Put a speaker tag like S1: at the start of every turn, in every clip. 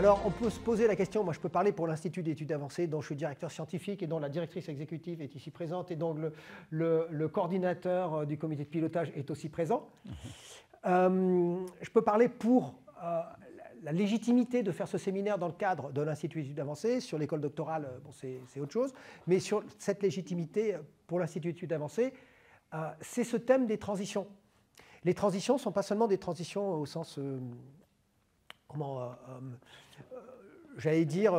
S1: Alors, on peut se poser la question, moi je peux parler pour l'Institut d'études avancées, dont je suis directeur scientifique et dont la directrice exécutive est ici présente et dont le coordinateur du comité de pilotage est aussi présent. Je peux parler pour la légitimité de faire ce séminaire dans le cadre de l'Institut d'études avancées. Sur l'école doctorale, bon, c'est autre chose. Mais sur cette légitimité pour l'Institut d'études avancées, c'est ce thème des transitions. Les transitions ne sont pas seulement des transitions au sens, j'allais dire,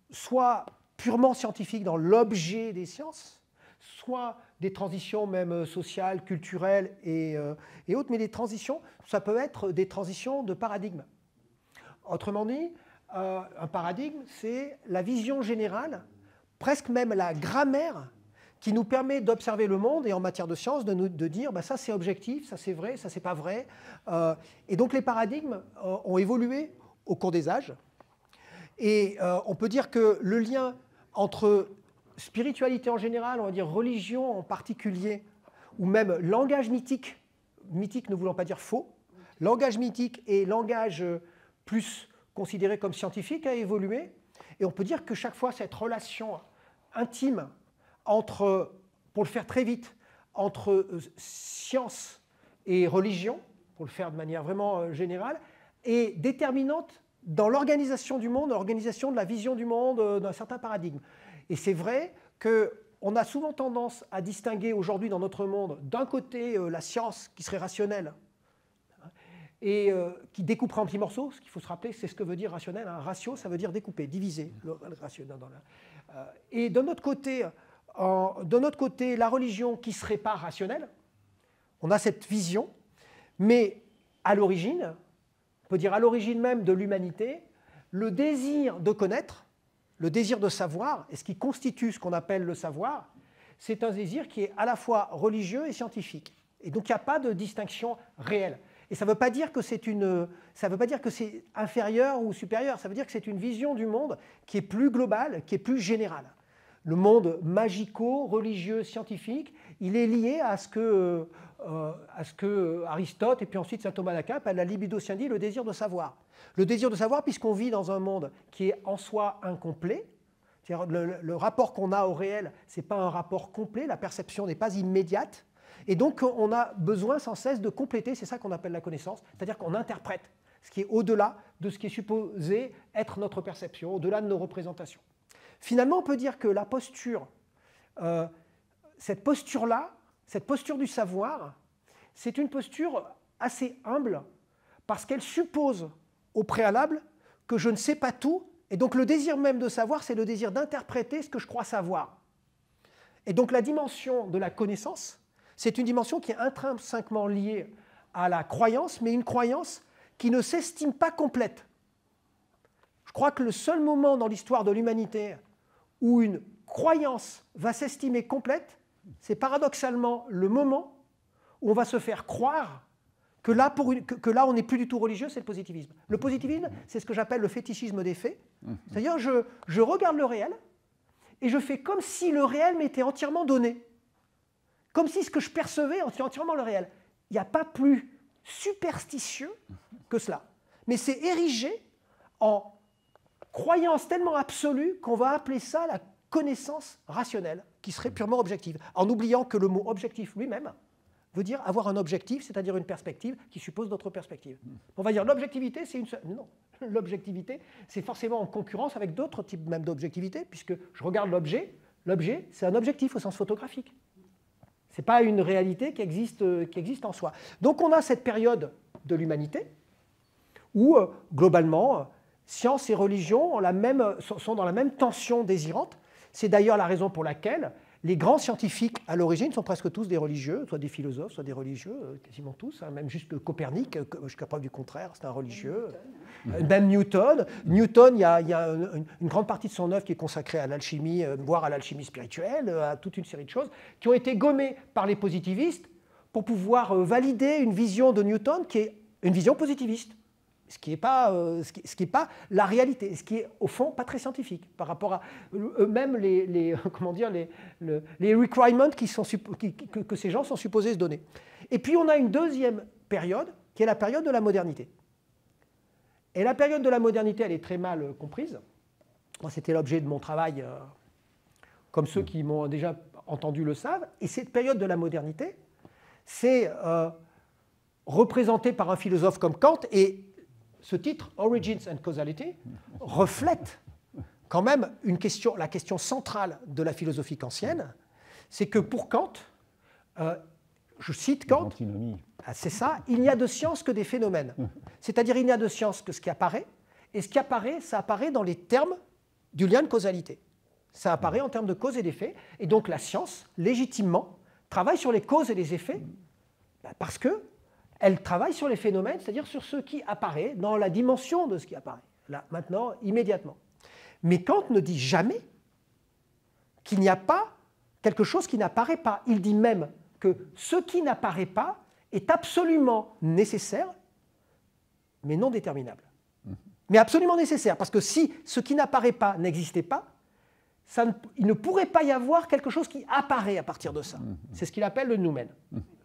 S1: soit purement scientifiques dans l'objet des sciences, soit des transitions même sociales, culturelles et autres, mais les transitions, ça peut être des transitions de paradigme. Autrement dit, un paradigme, c'est la vision générale, presque même la grammaire, qui nous permet d'observer le monde et en matière de science, de dire bah, ça c'est objectif, ça c'est vrai, ça c'est pas vrai. Et donc les paradigmes ont évolué au cours des âges. Et on peut dire que le lien entre spiritualité en général, on va dire religion en particulier, ou même langage mythique, mythique ne voulant pas dire faux, langage mythique et langage plus considéré comme scientifique a évolué. Et on peut dire que chaque fois cette relation intime entre, pour le faire très vite, entre science et religion, pour le faire de manière vraiment générale, est déterminante dans l'organisation du monde, l'organisation de la vision du monde d'un certain paradigme. Et c'est vrai qu'on a souvent tendance à distinguer aujourd'hui dans notre monde, d'un côté la science qui serait rationnelle et qui découperait en petits morceaux. Ce qu'il faut se rappeler, c'est ce que veut dire rationnel. Un ratio, ça veut dire découper, diviser. Et de notre côté, la religion qui ne serait pas rationnelle, on a cette vision, mais à l'origine, on peut dire à l'origine même de l'humanité, le désir de connaître, le désir de savoir, et ce qui constitue ce qu'on appelle le savoir, c'est un désir qui est à la fois religieux et scientifique. Et donc il n'y a pas de distinction réelle. Et ça ne veut pas dire que c'est inférieur ou supérieur, ça veut dire que c'est une vision du monde qui est plus globale, qui est plus générale. Le monde magico-religieux scientifique, il est lié à ce que Aristote et puis ensuite saint Thomas d'Aquin appellent la libido-scientia, le désir de savoir. Le désir de savoir puisqu'on vit dans un monde qui est en soi incomplet. Le rapport qu'on a au réel, ce n'est pas un rapport complet, la perception n'est pas immédiate. Et donc on a besoin sans cesse de compléter, c'est ça qu'on appelle la connaissance, c'est-à-dire qu'on interprète ce qui est au-delà de ce qui est supposé être notre perception, au-delà de nos représentations. Finalement, on peut dire que la posture, cette posture-là, cette posture du savoir, c'est une posture assez humble parce qu'elle suppose au préalable que je ne sais pas tout, et donc le désir même de savoir, c'est le désir d'interpréter ce que je crois savoir. Et donc la dimension de la connaissance, c'est une dimension qui est intrinsèquement liée à la croyance, mais une croyance qui ne s'estime pas complète. Je crois que le seul moment dans l'histoire de l'humanité où une croyance va s'estimer complète, c'est paradoxalement le moment où on va se faire croire que là, on n'est plus du tout religieux, c'est le positivisme. Le positivisme, c'est ce que j'appelle le fétichisme des faits. C'est-à-dire, je regarde le réel et je fais comme si le réel m'était entièrement donné. Comme si ce que je percevais était entièrement le réel. Il n'y a pas plus superstitieux que cela. Mais c'est érigé en croyance tellement absolue qu'on va appeler ça la connaissance rationnelle, qui serait purement objective, en oubliant que le mot objectif lui-même veut dire avoir un objectif, c'est-à-dire une perspective qui suppose d'autres perspectives. On va dire l'objectivité, c'est une seule... Non, l'objectivité, c'est forcément en concurrence avec d'autres types même d'objectivité, puisque je regarde l'objet, l'objet, c'est un objectif au sens photographique. Ce n'est pas une réalité qui existe en soi. Donc on a cette période de l'humanité où, globalement, science et religion sont dans la même tension désirante. C'est d'ailleurs la raison pour laquelle les grands scientifiques, à l'origine, sont presque tous des religieux, soit des philosophes, soit des religieux, quasiment tous, hein, même juste Copernic, jusqu'à preuve du contraire, c'est un religieux. Même Newton. Newton, il y a une grande partie de son œuvre qui est consacrée à l'alchimie, voire à l'alchimie spirituelle, à toute une série de choses, qui ont été gommées par les positivistes pour pouvoir valider une vision de Newton qui est une vision positiviste. Ce qui n'est pas la réalité, ce qui est au fond pas très scientifique par rapport à eux-mêmes les requirements que ces gens sont supposés se donner. Et puis on a une deuxième période qui est la période de la modernité. Et la période de la modernité, elle est très mal comprise. C'était l'objet de mon travail, comme ceux qui m'ont déjà entendu le savent. Et cette période de la modernité, c'est représenté par un philosophe comme Kant, et ce titre, Origins and Causality, reflète quand même la question centrale de la philosophie kantienne, c'est que pour Kant, je cite Kant, c'est ça, il n'y a de science que des phénomènes. C'est-à-dire il n'y a de science que ce qui apparaît, et ce qui apparaît, ça apparaît dans les termes du lien de causalité. Ça apparaît en termes de cause et d'effet, et donc la science, légitimement, travaille sur les causes et les effets, parce qu'elle travaille sur les phénomènes, c'est-à-dire sur ce qui apparaît, dans la dimension de ce qui apparaît, là, maintenant, immédiatement. Mais Kant ne dit jamais qu'il n'y a pas quelque chose qui n'apparaît pas. Il dit même que ce qui n'apparaît pas est absolument nécessaire, mais non déterminable. Mais absolument nécessaire, parce que si ce qui n'apparaît pas n'existait pas, il ne pourrait pas y avoir quelque chose qui apparaît à partir de ça. C'est ce qu'il appelle le noumen.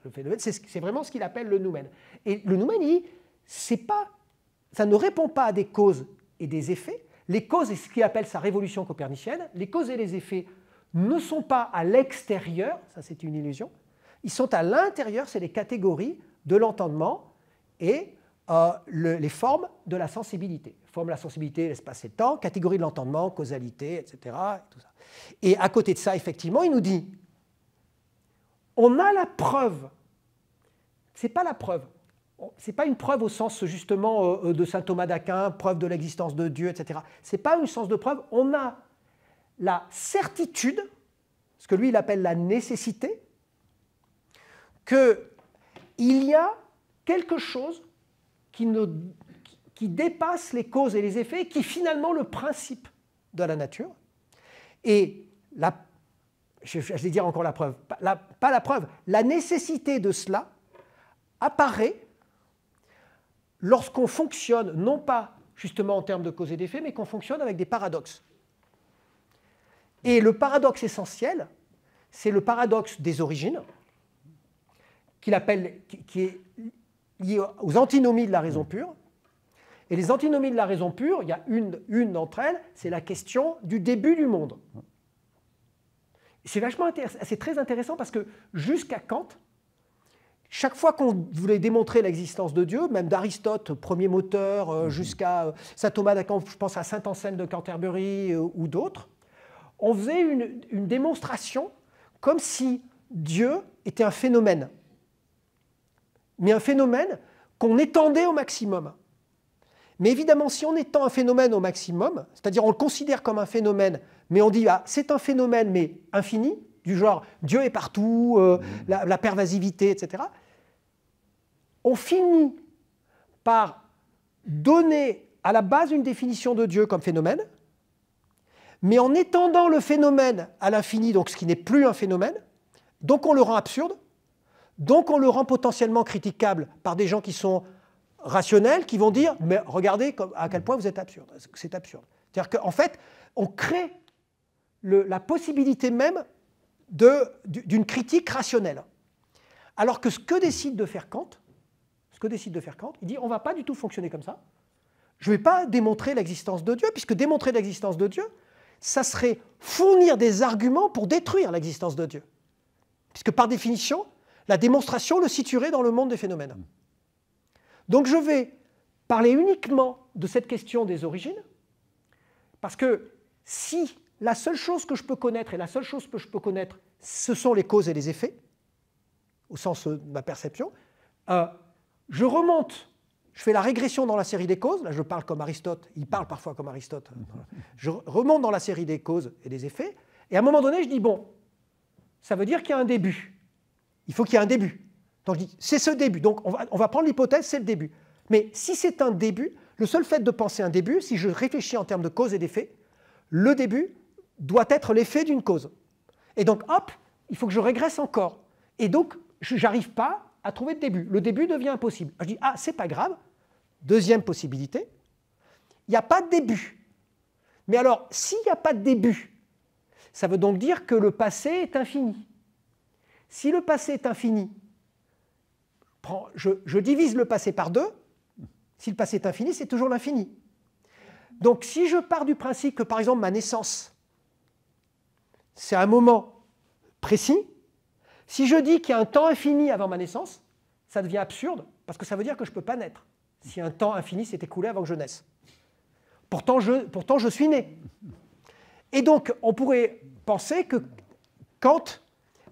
S1: Le phénomène, c'est vraiment ce qu'il appelle le noumen. Et le noumen, il dit, ça ne répond pas à des causes et des effets. Les causes, c'est ce qu'il appelle sa révolution copernicienne. Les causes et les effets ne sont pas à l'extérieur, ça c'est une illusion. Ils sont à l'intérieur, c'est les catégories de l'entendement et les formes de la sensibilité. Forme de la sensibilité, l'espace et le temps, catégorie de l'entendement, causalité, etc. Et, tout ça. Et à côté de ça, effectivement, il nous dit, on a la preuve. Ce n'est pas la preuve. Ce n'est pas une preuve au sens justement de saint Thomas d'Aquin, preuve de l'existence de Dieu, etc. Ce n'est pas un sens de preuve. On a la certitude, ce que lui il appelle la nécessité, qu'il y a quelque chose qui dépasse les causes et les effets, qui est finalement le principe de la nature. Et je vais dire encore la preuve, pas la preuve, la nécessité de cela apparaît lorsqu'on fonctionne, non pas justement en termes de cause et d'effet, mais qu'on fonctionne avec des paradoxes. Et le paradoxe essentiel, c'est le paradoxe des origines, qui est lié aux antinomies de la raison pure. Et les antinomies de la raison pure, il y a une d'entre elles, c'est la question du début du monde. C'est très intéressant parce que jusqu'à Kant, chaque fois qu'on voulait démontrer l'existence de Dieu, même d'Aristote, premier moteur, jusqu'à saint Thomas d'Aquin, je pense à saint Anselme de Canterbury ou d'autres, on faisait une démonstration comme si Dieu était un phénomène. Mais un phénomène qu'on étendait au maximum. Mais évidemment, si on étend un phénomène au maximum, c'est-à-dire on le considère comme un phénomène, mais on dit c'est un phénomène mais infini, du genre Dieu est partout, la pervasivité, etc., on finit par donner à la base une définition de Dieu comme phénomène, mais en étendant le phénomène à l'infini, donc ce qui n'est plus un phénomène, donc on le rend absurde, donc on le rend potentiellement critiquable par des gens qui sont rationnels, qui vont dire « mais regardez à quel point vous êtes absurde ». C'est absurde. C'est-à-dire qu'en fait, on crée la possibilité même d'une critique rationnelle. Alors que ce que décide de faire Kant, il dit on ne va pas du tout fonctionner comme ça. Je ne vais pas démontrer l'existence de Dieu, puisque démontrer l'existence de Dieu, ça serait fournir des arguments pour détruire l'existence de Dieu. Puisque par définition, la démonstration le situerait dans le monde des phénomènes. Donc je vais parler uniquement de cette question des origines, parce que si la seule chose que je peux connaître, et la seule chose que je peux connaître, ce sont les causes et les effets, au sens de ma perception, je remonte, je fais la régression dans la série des causes, là je parle comme Aristote, il parle parfois comme Aristote, je remonte dans la série des causes et des effets, et à un moment donné je dis bon, ça veut dire qu'il y a un début. Il faut qu'il y ait un début. Donc je dis, c'est ce début. Donc on va prendre l'hypothèse, c'est le début. Mais si c'est un début, le seul fait de penser un début, si je réfléchis en termes de cause et d'effet, le début doit être l'effet d'une cause. Et donc, hop, il faut que je régresse encore. Et donc, je n'arrive pas à trouver de début. Le début devient impossible. Je dis, ah, c'est pas grave. Deuxième possibilité, il n'y a pas de début. Mais alors, s'il n'y a pas de début, ça veut donc dire que le passé est infini. Si le passé est infini, je divise le passé par 2, Si le passé est infini, c'est toujours l'infini. Donc si je pars du principe que, par exemple, ma naissance, c'est un moment précis, si je dis qu'il y a un temps infini avant ma naissance, ça devient absurde, parce que ça veut dire que je ne peux pas naître, si un temps infini s'est écoulé avant que je naisse. Pourtant, je suis né. Et donc, on pourrait penser que Kant,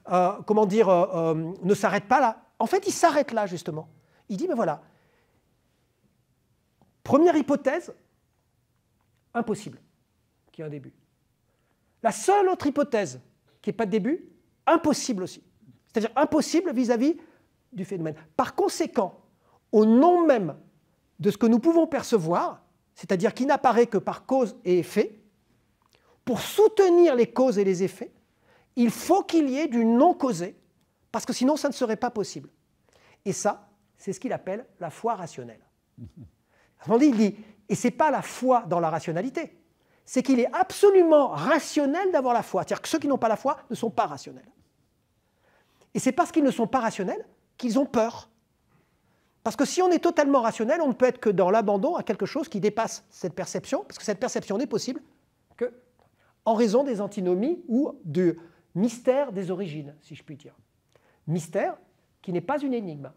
S1: ne s'arrête pas là. En fait, il s'arrête là, justement. Il dit, mais voilà, première hypothèse, impossible, qui a un début. La seule autre hypothèse qui n'est pas de début, impossible aussi. C'est-à-dire impossible vis-à-vis du phénomène. Par conséquent, au nom même de ce que nous pouvons percevoir, c'est-à-dire qui n'apparaît que par cause et effet, pour soutenir les causes et les effets, il faut qu'il y ait du non causé, parce que sinon ça ne serait pas possible. Et ça, c'est ce qu'il appelle la foi rationnelle. Il dit, et ce n'est pas la foi dans la rationalité, c'est qu'il est absolument rationnel d'avoir la foi. C'est-à-dire que ceux qui n'ont pas la foi ne sont pas rationnels. Et c'est parce qu'ils ne sont pas rationnels qu'ils ont peur. Parce que si on est totalement rationnel, on ne peut être que dans l'abandon à quelque chose qui dépasse cette perception, parce que cette perception n'est possible qu'en raison des antinomies ou du mystère des origines, si je puis dire. Mystère qui n'est pas une énigme.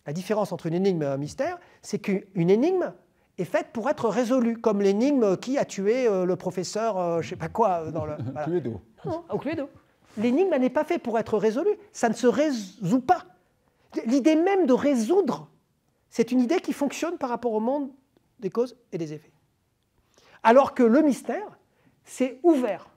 S1: La différence entre une énigme et un mystère, c'est qu'une énigme est faite pour être résolue, comme l'énigme qui a tué le professeur, je ne sais pas quoi, dans le... Voilà.
S2: Cluedo.
S1: Non, au Cluedo. L'énigme n'est pas faite pour être résolue, ça ne se résout pas. L'idée même de résoudre, c'est une idée qui fonctionne par rapport au monde des causes et des effets. Alors que le mystère, c'est ouvert.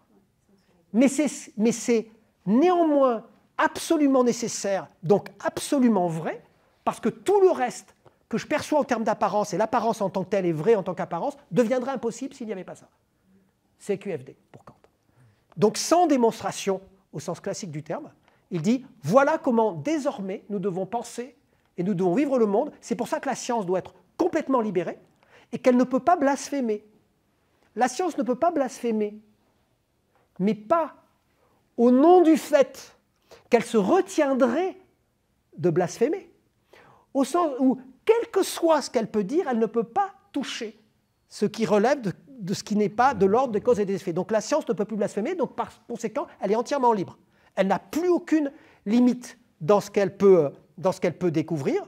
S1: Mais c'est néanmoins absolument nécessaire, donc absolument vrai, parce que tout le reste que je perçois en termes d'apparence, et l'apparence en tant que telle est vraie en tant qu'apparence, deviendrait impossible s'il n'y avait pas ça. C'est QFD pour Kant. Donc sans démonstration au sens classique du terme, il dit voilà comment désormais nous devons penser et nous devons vivre le monde. C'est pour ça que la science doit être complètement libérée et qu'elle ne peut pas blasphémer. La science ne peut pas blasphémer, mais pas au nom du fait qu'elle se retiendrait de blasphémer. Au sens où, quel que soit ce qu'elle peut dire, elle ne peut pas toucher ce qui relève de ce qui n'est pas de l'ordre des causes et des effets. Donc la science ne peut plus blasphémer, donc par conséquent, elle est entièrement libre. Elle n'a plus aucune limite dans ce qu'elle peut découvrir,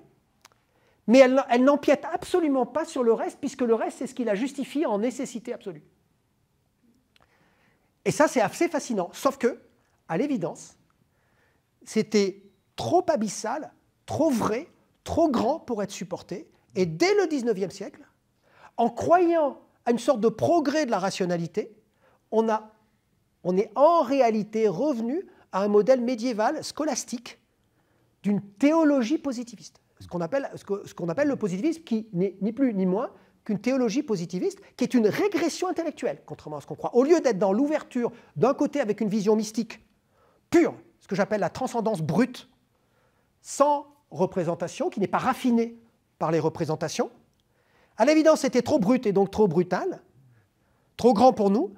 S1: mais elle n'empiète absolument pas sur le reste, puisque le reste, c'est ce qui la justifie en nécessité absolue. Et ça, c'est assez fascinant, sauf que, à l'évidence, c'était trop abyssal, trop vrai, trop grand pour être supporté, et dès le XIXe siècle, en croyant à une sorte de progrès de la rationalité, on est en réalité revenu à un modèle médiéval scolastique d'une théologie positiviste. Ce qu'on appelle le positivisme, qui n'est ni plus ni moins qu'une théologie positiviste, qui est une régression intellectuelle, contrairement à ce qu'on croit. Au lieu d'être dans l'ouverture d'un côté avec une vision mystique pure, ce que j'appelle la transcendance brute, sans représentation, qui n'est pas raffinée par les représentations, à l'évidence c'était trop brut et donc trop brutal, trop grand pour nous,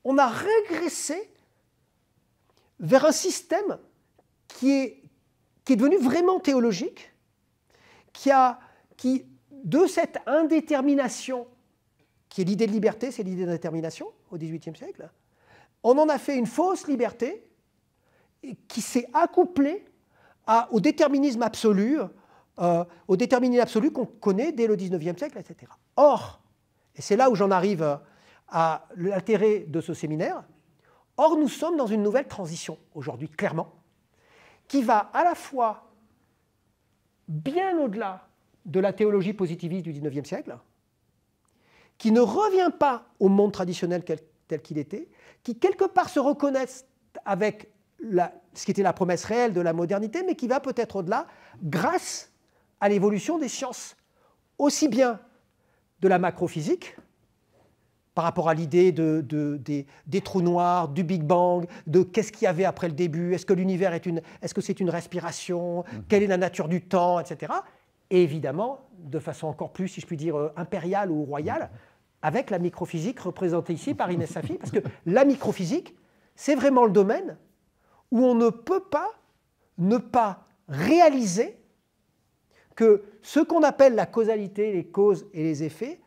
S1: on a régressé vers un système qui est devenu vraiment théologique, qui, de cette indétermination, qui est l'idée de liberté, c'est l'idée d'indétermination au XVIIIe siècle, on en a fait une fausse liberté qui s'est accouplée au déterminisme absolu qu'on connaît dès le XIXe siècle, etc. Or, et c'est là où j'en arrive à l'intérêt de ce séminaire, or nous sommes dans une nouvelle transition aujourd'hui, clairement, qui va à la fois bien au-delà de la théologie positiviste du XIXe siècle, qui ne revient pas au monde traditionnel tel qu'il était, qui quelque part se reconnaissent avec ce qui était la promesse réelle de la modernité, mais qui va peut-être au-delà grâce à l'évolution des sciences, aussi bien de la macrophysique, par rapport à l'idée des trous noirs, du Big Bang, de qu'est-ce qu'il y avait après le début, est-ce que l'univers est-ce que c'est une respiration, quelle est la nature du temps, etc. Et évidemment, de façon encore plus, si je puis dire, impériale ou royale, avec la microphysique représentée ici par Inès Safi, parce que la microphysique, c'est vraiment le domaine où on ne peut pas ne pas réaliser que ce qu'on appelle la causalité, les causes et les effets,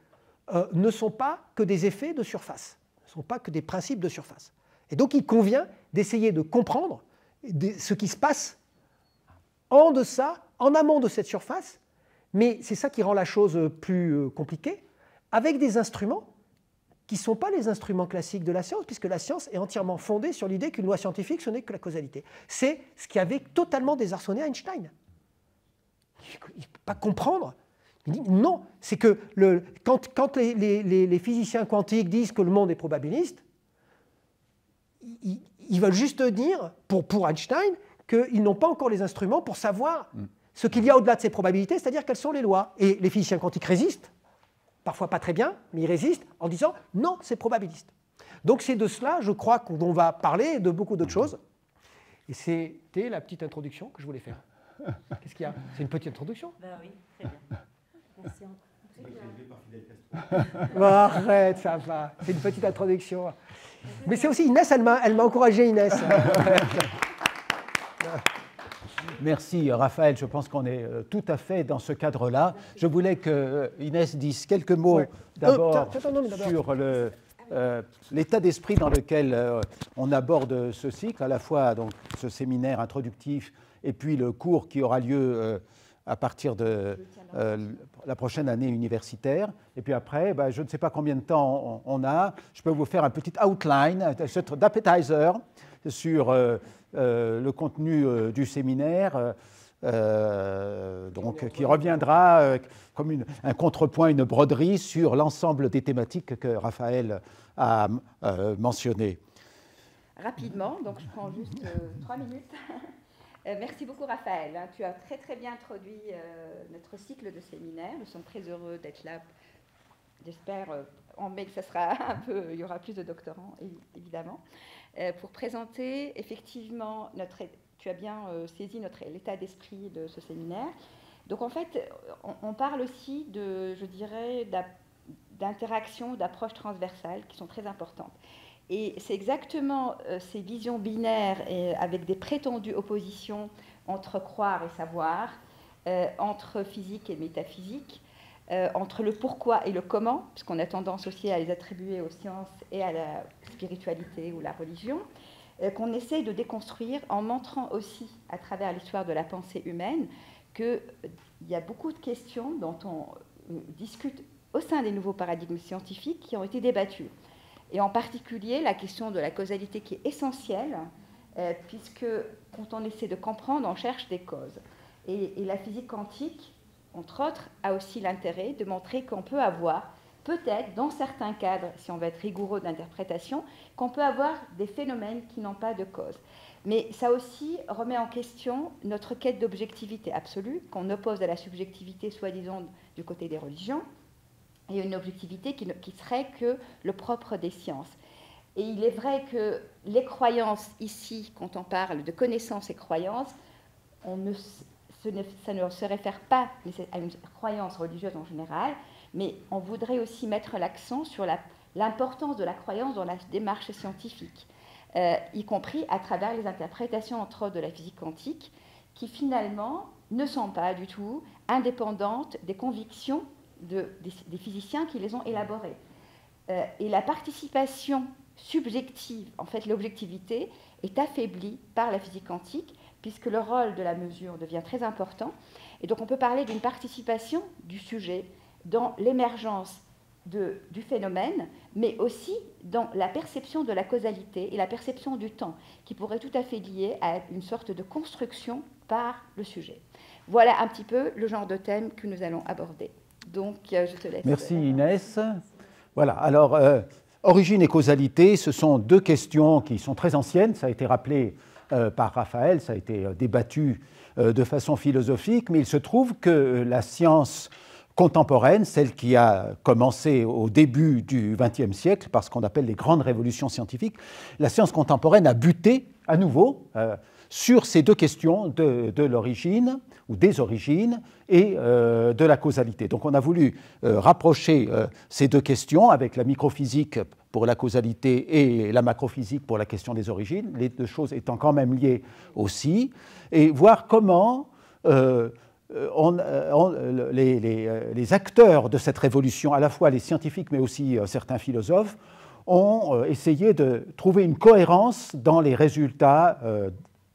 S1: ne sont pas que des effets de surface, ne sont pas que des principes de surface. Et donc il convient d'essayer de comprendre ce qui se passe en deçà, en amont de cette surface, mais c'est ça qui rend la chose plus compliquée, avec des instruments qui ne sont pas les instruments classiques de la science, puisque la science est entièrement fondée sur l'idée qu'une loi scientifique, ce n'est que la causalité. C'est ce qui avait totalement désarçonné Einstein. Il ne peut pas comprendre. Il dit non, c'est que quand les physiciens quantiques disent que le monde est probabiliste, ils veulent juste dire, pour Einstein, qu'ils n'ont pas encore les instruments pour savoir ce qu'il y a au-delà de ces probabilités, c'est-à-dire quelles sont les lois. Et les physiciens quantiques résistent, parfois pas très bien, mais ils résistent en disant non, c'est probabiliste. Donc c'est de cela, je crois, qu'on va parler, et de beaucoup d'autres choses. Et c'était la petite introduction que je voulais faire. Qu'est-ce qu'il y a? C'est une petite introduction?
S2: Ben oui, très bien. Merci.
S1: Bon, arrête, ça va. C'est une petite introduction. Mais c'est aussi Inès, elle m'a encouragé, Inès.
S3: Merci Raphaël, je pense qu'on est tout à fait dans ce cadre-là. Je voulais que Inès dise quelques mots d'abord sur l'état d'esprit dans lequel on aborde ce cycle, à la fois donc, ce séminaire introductif et puis le cours qui aura lieu à partir de la prochaine année universitaire. Et puis après, je ne sais pas combien de temps on a. Je peux vous faire un petit outline, d'appetizer sur le contenu du séminaire, donc, qui reviendra comme un contrepoint, une broderie sur l'ensemble des thématiques que Raphaël a mentionnées.
S4: Rapidement, donc je prends juste 3 minutes. Merci beaucoup Raphaël, tu as très très bien introduit notre cycle de séminaires. Nous sommes très heureux d'être là. J'espère en mai que ça sera un peu, il y aura plus de doctorants évidemment. Pour présenter effectivement tu as bien saisi l'état d'esprit de ce séminaire. Donc en fait, on parle aussi je dirais, d'interactions, d'approches transversales qui sont très importantes. Et c'est exactement ces visions binaires avec des prétendues oppositions entre croire et savoir, entre physique et métaphysique, entre le pourquoi et le comment, puisqu'on a tendance aussi à les attribuer aux sciences et à la spiritualité ou la religion, qu'on essaye de déconstruire en montrant aussi, à travers l'histoire de la pensée humaine, qu'il y a beaucoup de questions dont on discute au sein des nouveaux paradigmes scientifiques qui ont été débattus. Et en particulier, la question de la causalité qui est essentielle, puisque quand on essaie de comprendre, on cherche des causes. Et la physique quantique, entre autres, a aussi l'intérêt de montrer qu'on peut avoir, peut-être, dans certains cadres, si on veut être rigoureux d'interprétation, qu'on peut avoir des phénomènes qui n'ont pas de cause. Mais ça aussi remet en question notre quête d'objectivité absolue, qu'on oppose à la subjectivité, soi-disant, du côté des religions, et une objectivité qui serait que le propre des sciences. Et il est vrai que les croyances ici, quand on parle de connaissances et croyances, ça ne se réfère pas à une croyance religieuse en général, mais on voudrait aussi mettre l'accent sur l'importance de la croyance dans la démarche scientifique, y compris à travers les interprétations entre autres de la physique quantique, qui finalement ne sont pas du tout indépendantes des convictions des physiciens qui les ont élaborés. Et la participation subjective, en fait l'objectivité, est affaiblie par la physique quantique, puisque le rôle de la mesure devient très important. Et donc on peut parler d'une participation du sujet dans l'émergence du phénomène, mais aussi dans la perception de la causalité et la perception du temps, qui pourrait tout à fait lier à une sorte de construction par le sujet. Voilà un petit peu le genre de thème que nous allons aborder. Donc, je te laisse.
S3: Merci Inès. Voilà, alors, origine et causalité, ce sont deux questions qui sont très anciennes, ça a été rappelé par Raphaël, ça a été débattu de façon philosophique, mais il se trouve que la science contemporaine, celle qui a commencé au début du XXe siècle, par ce qu'on appelle les grandes révolutions scientifiques, la science contemporaine a buté à nouveau sur ces deux questions de l'origine ou des origines et de la causalité. Donc on a voulu rapprocher ces deux questions avec la microphysique pour la causalité et la macrophysique pour la question des origines, les deux choses étant quand même liées aussi, et voir comment les acteurs de cette révolution, à la fois les scientifiques mais aussi certains philosophes, ont essayé de trouver une cohérence dans les résultats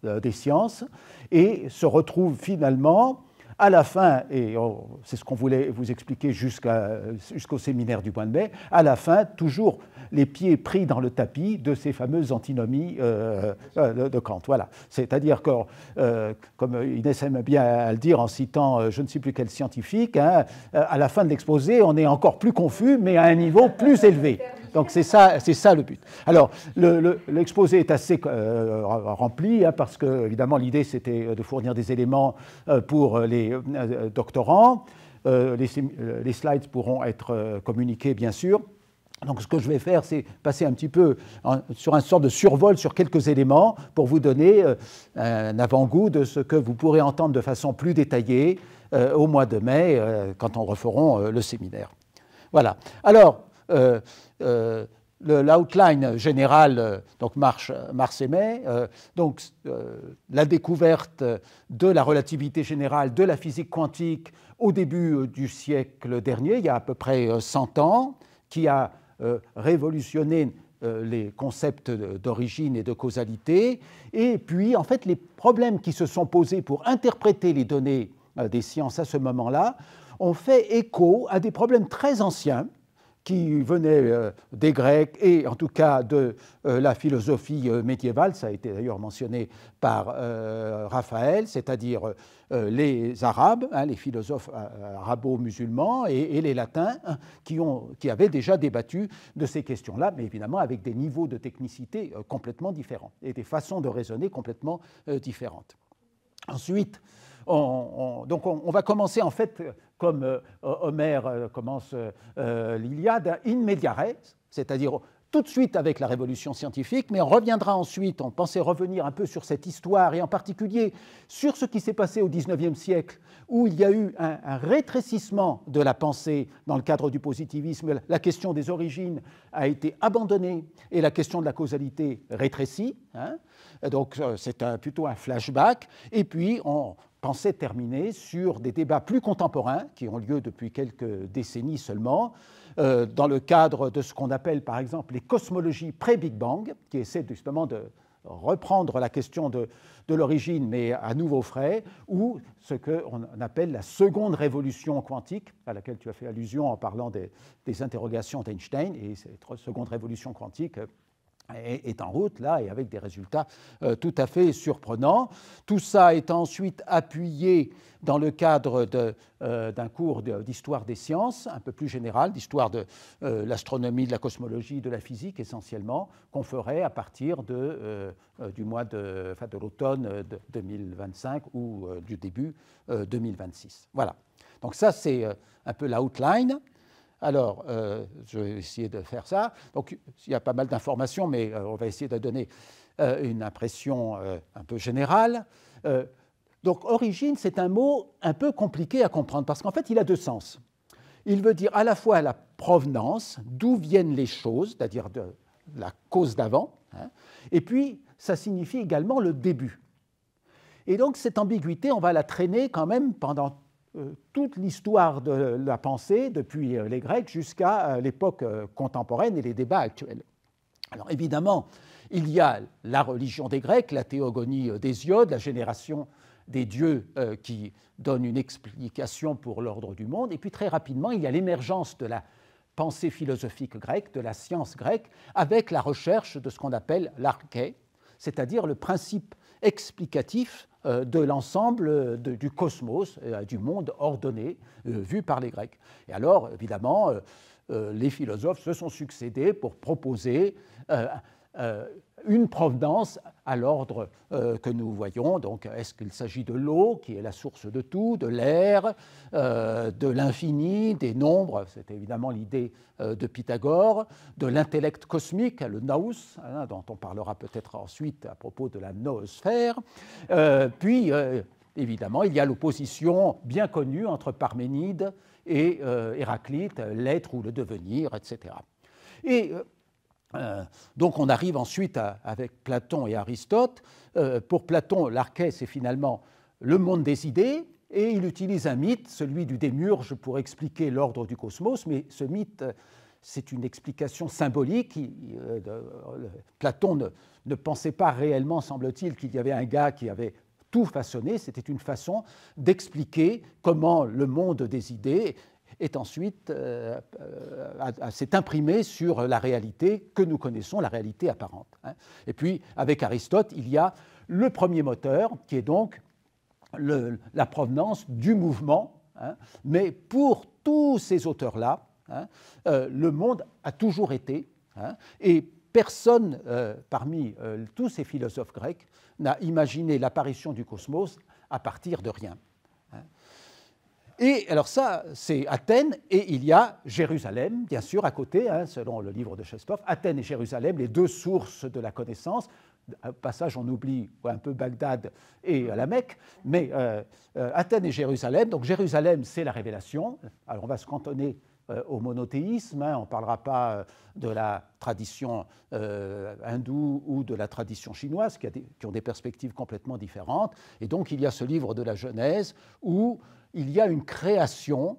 S3: des sciences et se retrouvent finalement à la fin, et c'est ce qu'on voulait vous expliquer jusqu'au séminaire du mois de mai, à la fin, toujours les pieds pris dans le tapis de ces fameuses antinomies de Kant. Voilà. C'est-à-dire que, comme Inès aime bien à le dire en citant je ne sais plus quel scientifique, hein, à la fin de l'exposé, on est encore plus confus, mais à un niveau plus élevé. Donc c'est ça le but. Alors l'exposé est assez rempli, hein, parce que évidemment l'idée c'était de fournir des éléments pour les doctorants. Les slides pourront être communiqués bien sûr. Donc ce que je vais faire, c'est passer un petit peu sur un sorte de survol sur quelques éléments pour vous donner un avant-goût de ce que vous pourrez entendre de façon plus détaillée au mois de mai quand on referons le séminaire. Voilà. Alors, l'outline générale, donc mars et mai, la découverte de la relativité générale de la physique quantique au début du siècle dernier, il y a à peu près 100 ans, qui a révolutionné les concepts d'origine et de causalité, et puis en fait les problèmes qui se sont posés pour interpréter les données des sciences à ce moment-là ont fait écho à des problèmes très anciens qui venaient des Grecs et en tout cas de la philosophie médiévale, ça a été d'ailleurs mentionné par Raphaël, c'est-à-dire les Arabes, hein, les philosophes arabo-musulmans et les Latins qui avaient déjà débattu de ces questions-là, mais évidemment avec des niveaux de technicité complètement différents et des façons de raisonner complètement différentes. Ensuite, on va commencer en fait comme Homère commence l'Iliade, in media res, c'est-à-dire tout de suite avec la révolution scientifique, mais on reviendra ensuite, on pensait revenir un peu sur cette histoire et en particulier sur ce qui s'est passé au XIXe siècle où il y a eu un rétrécissement de la pensée dans le cadre du positivisme. La question des origines a été abandonnée et la question de la causalité rétrécie. Hein. Donc c'est plutôt un flashback. Et puis on pensait terminer sur des débats plus contemporains qui ont lieu depuis quelques décennies seulement, dans le cadre de ce qu'on appelle par exemple les cosmologies pré-Big Bang, qui essaient justement de reprendre la question de l'origine, mais à nouveau frais, ou ce qu'on appelle la seconde révolution quantique, à laquelle tu as fait allusion en parlant des interrogations d'Einstein, et cette seconde révolution quantique est en route, là, et avec des résultats tout à fait surprenants. Tout ça est ensuite appuyé dans le cadre d'un cours d'histoire des sciences, un peu plus général, d'histoire de l'astronomie, de la cosmologie, de la physique essentiellement, qu'on ferait à partir du mois de l'automne 2025 ou du début 2026. Voilà. Donc ça, c'est un peu l'outline. Alors, je vais essayer de faire ça. Donc, il y a pas mal d'informations, mais on va essayer de donner une impression un peu générale. Donc, origine, c'est un mot un peu compliqué à comprendre, parce qu'en fait, il a deux sens. Il veut dire à la fois la provenance, d'où viennent les choses, c'est-à-dire de la cause d'avant, hein, et puis ça signifie également le début. Et donc, cette ambiguïté, on va la traîner quand même pendant toute l'histoire de la pensée, depuis les Grecs jusqu'à l'époque contemporaine et les débats actuels. Alors évidemment, il y a la religion des Grecs, la théogonie d'Hésiode, la génération des dieux qui donne une explication pour l'ordre du monde, et puis très rapidement, il y a l'émergence de la pensée philosophique grecque, de la science grecque, avec la recherche de ce qu'on appelle l'arché, c'est-à-dire le principe explicatif de l'ensemble du cosmos, du monde ordonné, vu par les Grecs. Et alors, évidemment, les philosophes se sont succédés pour proposer une provenance à l'ordre que nous voyons. Donc, est-ce qu'il s'agit de l'eau, qui est la source de tout, de l'air, de l'infini, des nombres, c'est évidemment l'idée de Pythagore, de l'intellect cosmique, le nous, hein, dont on parlera peut-être ensuite à propos de la noosphère. Puis, évidemment, il y a l'opposition bien connue entre Parménide et Héraclite, l'être ou le devenir, etc. Et donc on arrive ensuite avec Platon et Aristote. Pour Platon, l'arché, c'est finalement le monde des idées, et il utilise un mythe, celui du démiurge, pour expliquer l'ordre du cosmos, mais ce mythe, c'est une explication symbolique. Platon ne pensait pas réellement, semble-t-il, qu'il y avait un gars qui avait tout façonné. C'était une façon d'expliquer comment le monde des idées est ensuite s'est imprimé sur la réalité que nous connaissons, la réalité apparente. Et puis, avec Aristote, il y a le premier moteur, qui est donc la provenance du mouvement. Mais pour tous ces auteurs-là, le monde a toujours été, et personne parmi tous ces philosophes grecs n'a imaginé l'apparition du cosmos à partir de rien. Et alors ça, c'est Athènes, et il y a Jérusalem, bien sûr, à côté, selon le livre de Chestov, Athènes et Jérusalem, les deux sources de la connaissance. Au passage, on oublie un peu Bagdad et la Mecque, mais Athènes et Jérusalem. Donc Jérusalem, c'est la révélation. Alors on va se cantonner au monothéisme, on ne parlera pas de la tradition hindoue ou de la tradition chinoise, qui ont des perspectives complètement différentes. Et donc il y a ce livre de la Genèse où il y a une création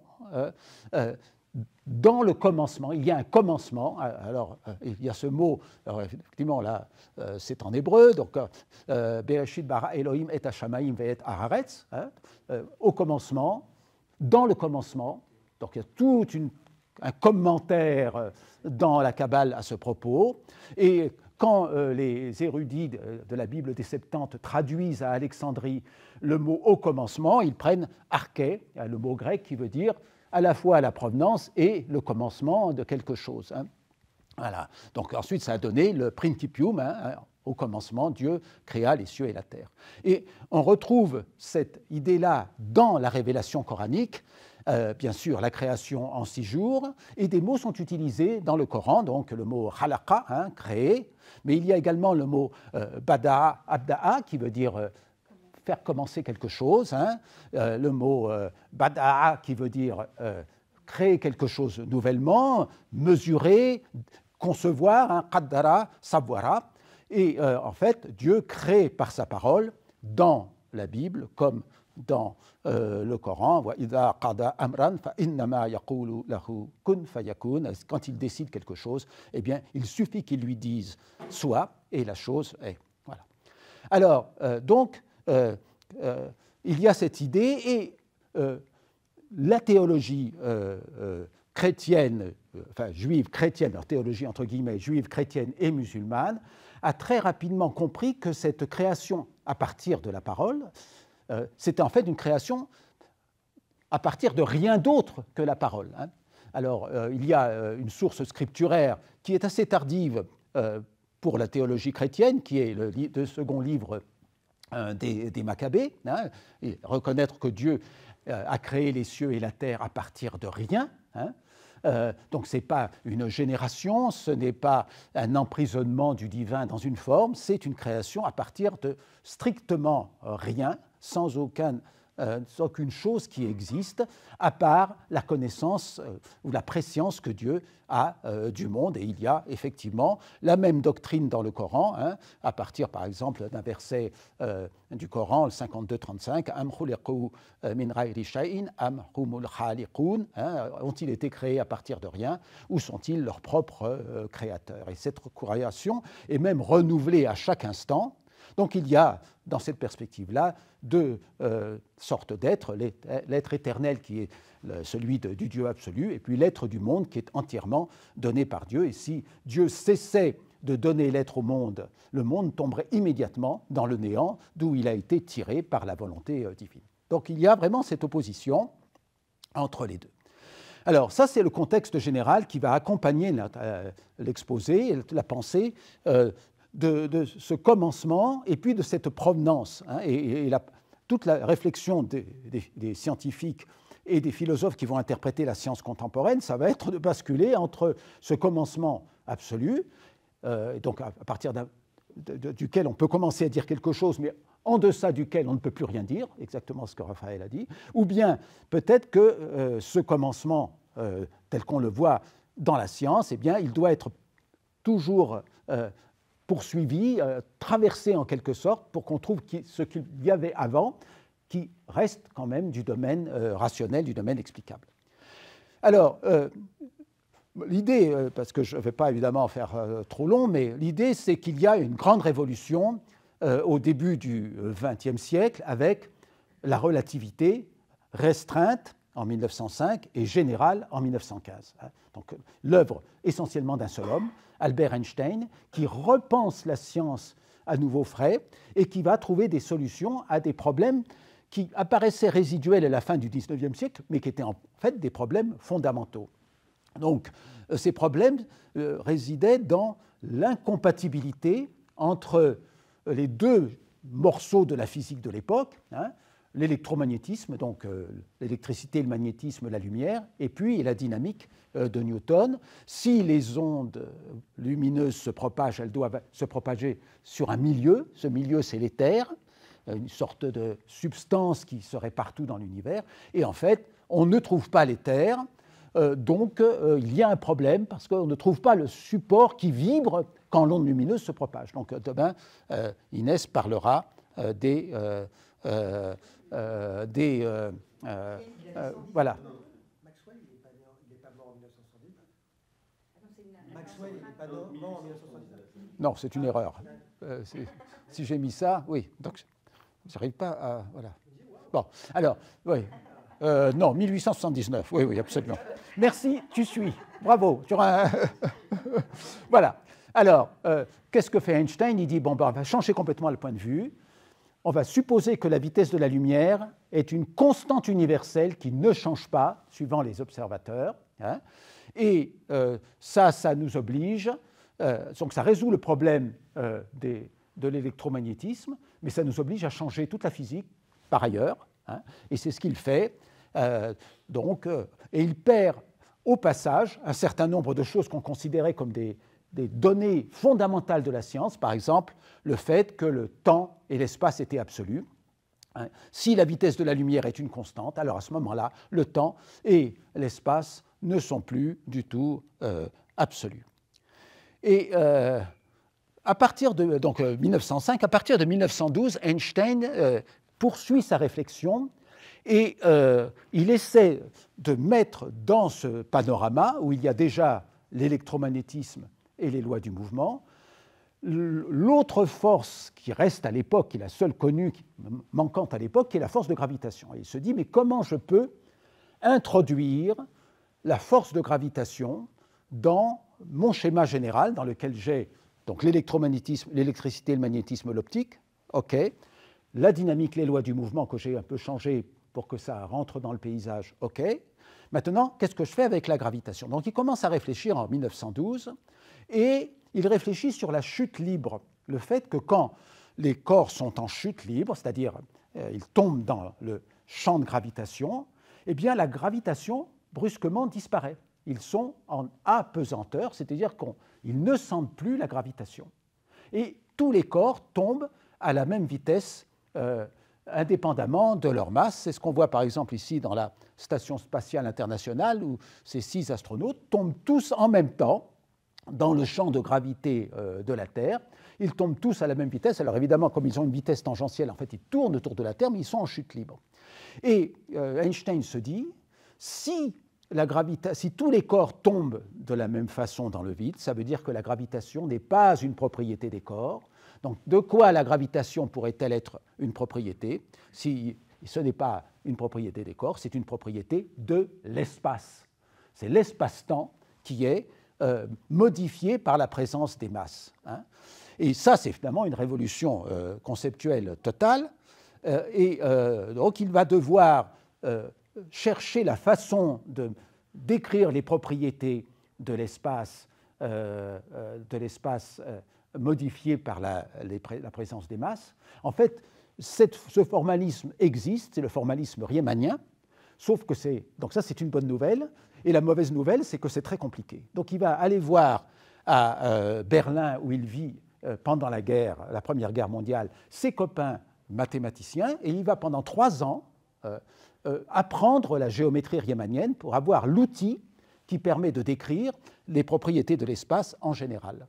S3: dans le commencement. Il y a un commencement. Alors, il y a ce mot, alors effectivement, là, c'est en hébreu, donc Bereshit bara Elohim et Hashamayim ve'et haaretz, au commencement, dans le commencement. Donc, il y a tout un commentaire dans la Kabbale à ce propos. Et quand les érudits de la Bible des Septante traduisent à Alexandrie le mot « au commencement », ils prennent « arché », le mot grec qui veut dire à la fois la provenance et le commencement de quelque chose. Voilà. Donc ensuite, ça a donné le principium. Au commencement, Dieu créa les cieux et la terre. Et on retrouve cette idée-là dans la révélation coranique. Bien sûr, la création en 6 jours, et des mots sont utilisés dans le Coran, donc le mot khalaqa, créer, mais il y a également le mot bada'a, abda'a, qui veut dire faire commencer quelque chose, le mot bada'a, qui veut dire créer quelque chose nouvellement, mesurer, concevoir, qaddara, savoir. Et en fait, Dieu crée par sa parole dans la Bible, comme dans le Coran, quand il décide quelque chose, eh bien, il suffit qu'il lui dise soit, et la chose est. Voilà. Alors, donc, il y a cette idée, et la théologie chrétienne, enfin juive chrétienne, alors théologie entre guillemets, juive chrétienne et musulmane, a très rapidement compris que cette création à partir de la parole, c'était en fait une création à partir de rien d'autre que la parole. Alors, il y a une source scripturaire qui est assez tardive pour la théologie chrétienne, qui est le second livre des Maccabées, et reconnaître que Dieu a créé les cieux et la terre à partir de rien. Donc ce n'est pas une génération, ce n'est pas un emprisonnement du divin dans une forme, c'est une création à partir de strictement rien, sans aucune chose qui existe, à part la connaissance ou la préscience que Dieu a du monde. Et il y a effectivement la même doctrine dans le Coran, à partir par exemple d'un verset du Coran, le 52-35, Am khuliqu min ghayri shay'in, am humul khaliqun, ont-ils été créés à partir de rien, ou sont-ils leurs propres créateurs? Et cette création est même renouvelée à chaque instant. Donc il y a, dans cette perspective-là, 2 sortes d'êtres, l'être éternel qui est celui du Dieu absolu, et puis l'être du monde qui est entièrement donné par Dieu. Et si Dieu cessait de donner l'être au monde, le monde tomberait immédiatement dans le néant, d'où il a été tiré par la volonté divine. Donc il y a vraiment cette opposition entre les deux. Alors ça, c'est le contexte général qui va accompagner l'exposé, la pensée, de ce commencement et puis de cette provenance. Et toute la réflexion des scientifiques et des philosophes qui vont interpréter la science contemporaine, ça va être de basculer entre ce commencement absolu, donc à partir duquel on peut commencer à dire quelque chose, mais en deçà duquel on ne peut plus rien dire, exactement ce que Raphaël a dit, ou bien peut-être que ce commencement, tel qu'on le voit dans la science, eh bien, il doit être toujours poursuivi, traversé en quelque sorte, pour qu'on trouve ce qu'il y avait avant, qui restent quand même du domaine rationnel, du domaine explicable. Alors, l'idée, parce que je ne vais pas évidemment faire trop long, mais l'idée c'est qu'il y a une grande révolution au début du XXe siècle avec la relativité restreinte en 1905 et générale en 1915. Donc l'œuvre essentiellement d'un seul homme, Albert Einstein, qui repense la science à nouveau frais et qui va trouver des solutions à des problèmes qui apparaissaient résiduels à la fin du XIXe siècle, mais qui étaient en fait des problèmes fondamentaux. Donc ces problèmes résidaient dans l'incompatibilité entre les deux morceaux de la physique de l'époque, l'électromagnétisme, donc l'électricité, le magnétisme, la lumière, et puis la dynamique de Newton. Si les ondes lumineuses se propagent, elles doivent se propager sur un milieu. Ce milieu, c'est l'éther, une sorte de substance qui serait partout dans l'univers. Et en fait, on ne trouve pas l'éther, donc il y a un problème parce qu'on ne trouve pas le support qui vibre quand l'onde lumineuse se propage. Donc demain, Inès parlera des voilà.
S1: Maxwell, il n'est pas mort en 1970. Maxwell, il n'est pas mort en 1979.
S3: Non, c'est une erreur. Si j'ai mis ça, oui. Donc, je n'arrive pas à... Voilà. Bon, alors, oui. Non, 1879. Oui, oui, absolument. Merci, tu suis. Bravo. Voilà. Alors, qu'est-ce que fait Einstein? Il dit, bon, ben, on va changer complètement le point de vue. On va supposer que la vitesse de la lumière est une constante universelle qui ne change pas suivant les observateurs. Et ça nous oblige, donc ça résout le problème de l'électromagnétisme, mais ça nous oblige à changer toute la physique par ailleurs. Et c'est ce qu'il fait. Et il perd au passage un certain nombre de choses qu'on considérait comme des données fondamentales de la science, par exemple le fait que le temps et l'espace étaient absolus. Si la vitesse de la lumière est une constante, alors à ce moment-là, le temps et l'espace ne sont plus du tout absolus. Et à partir de 1905, à partir de 1912, Einstein poursuit sa réflexion et il essaie de mettre dans ce panorama, où il y a déjà l'électromagnétisme et les lois du mouvement, l'autre force qui reste à l'époque, qui est la seule connue, manquante à l'époque, qui est la force de gravitation. Et il se dit, mais comment je peux introduire la force de gravitation dans mon schéma général, dans lequel j'ai donc l'électromagnétisme, l'électricité, le magnétisme, l'optique, ok, la dynamique, les lois du mouvement que j'ai un peu changé pour que ça rentre dans le paysage, ok. Maintenant, qu'est-ce que je fais avec la gravitation? Donc il commence à réfléchir en 1912 et il réfléchit sur la chute libre, le fait que quand les corps sont en chute libre, c'est-à-dire ils tombent dans le champ de gravitation, eh bien la gravitation brusquement disparaît. Ils sont en apesanteur, c'est-à-dire qu'ils ne sentent plus la gravitation. Et tous les corps tombent à la même vitesse, indépendamment de leur masse. C'est ce qu'on voit par exemple ici dans la Station spatiale internationale, où ces 6 astronautes tombent tous en même temps dans le champ de gravité de la Terre. Ils tombent tous à la même vitesse. Alors évidemment, comme ils ont une vitesse tangentielle, en fait, ils tournent autour de la Terre, mais ils sont en chute libre. Et Einstein se dit, si tous les corps tombent de la même façon dans le vide, ça veut dire que la gravitation n'est pas une propriété des corps. Donc, de quoi la gravitation pourrait-elle être une propriété? Si ce n'est pas une propriété des corps, c'est une propriété de l'espace. C'est l'espace-temps qui est modifié par la présence des masses. Et ça, c'est finalement une révolution conceptuelle totale. Donc, il va devoir chercher la façon de décrire les propriétés de l'espace modifié par la présence des masses. En fait, ce formalisme existe, c'est le formalisme riemannien, sauf que donc ça c'est une bonne nouvelle, et la mauvaise nouvelle c'est que c'est très compliqué. Donc il va aller voir à Berlin, où il vit pendant la Première Guerre mondiale, ses copains mathématiciens, et il va pendant 3 ans apprendre la géométrie riemannienne pour avoir l'outil qui permet de décrire les propriétés de l'espace en général.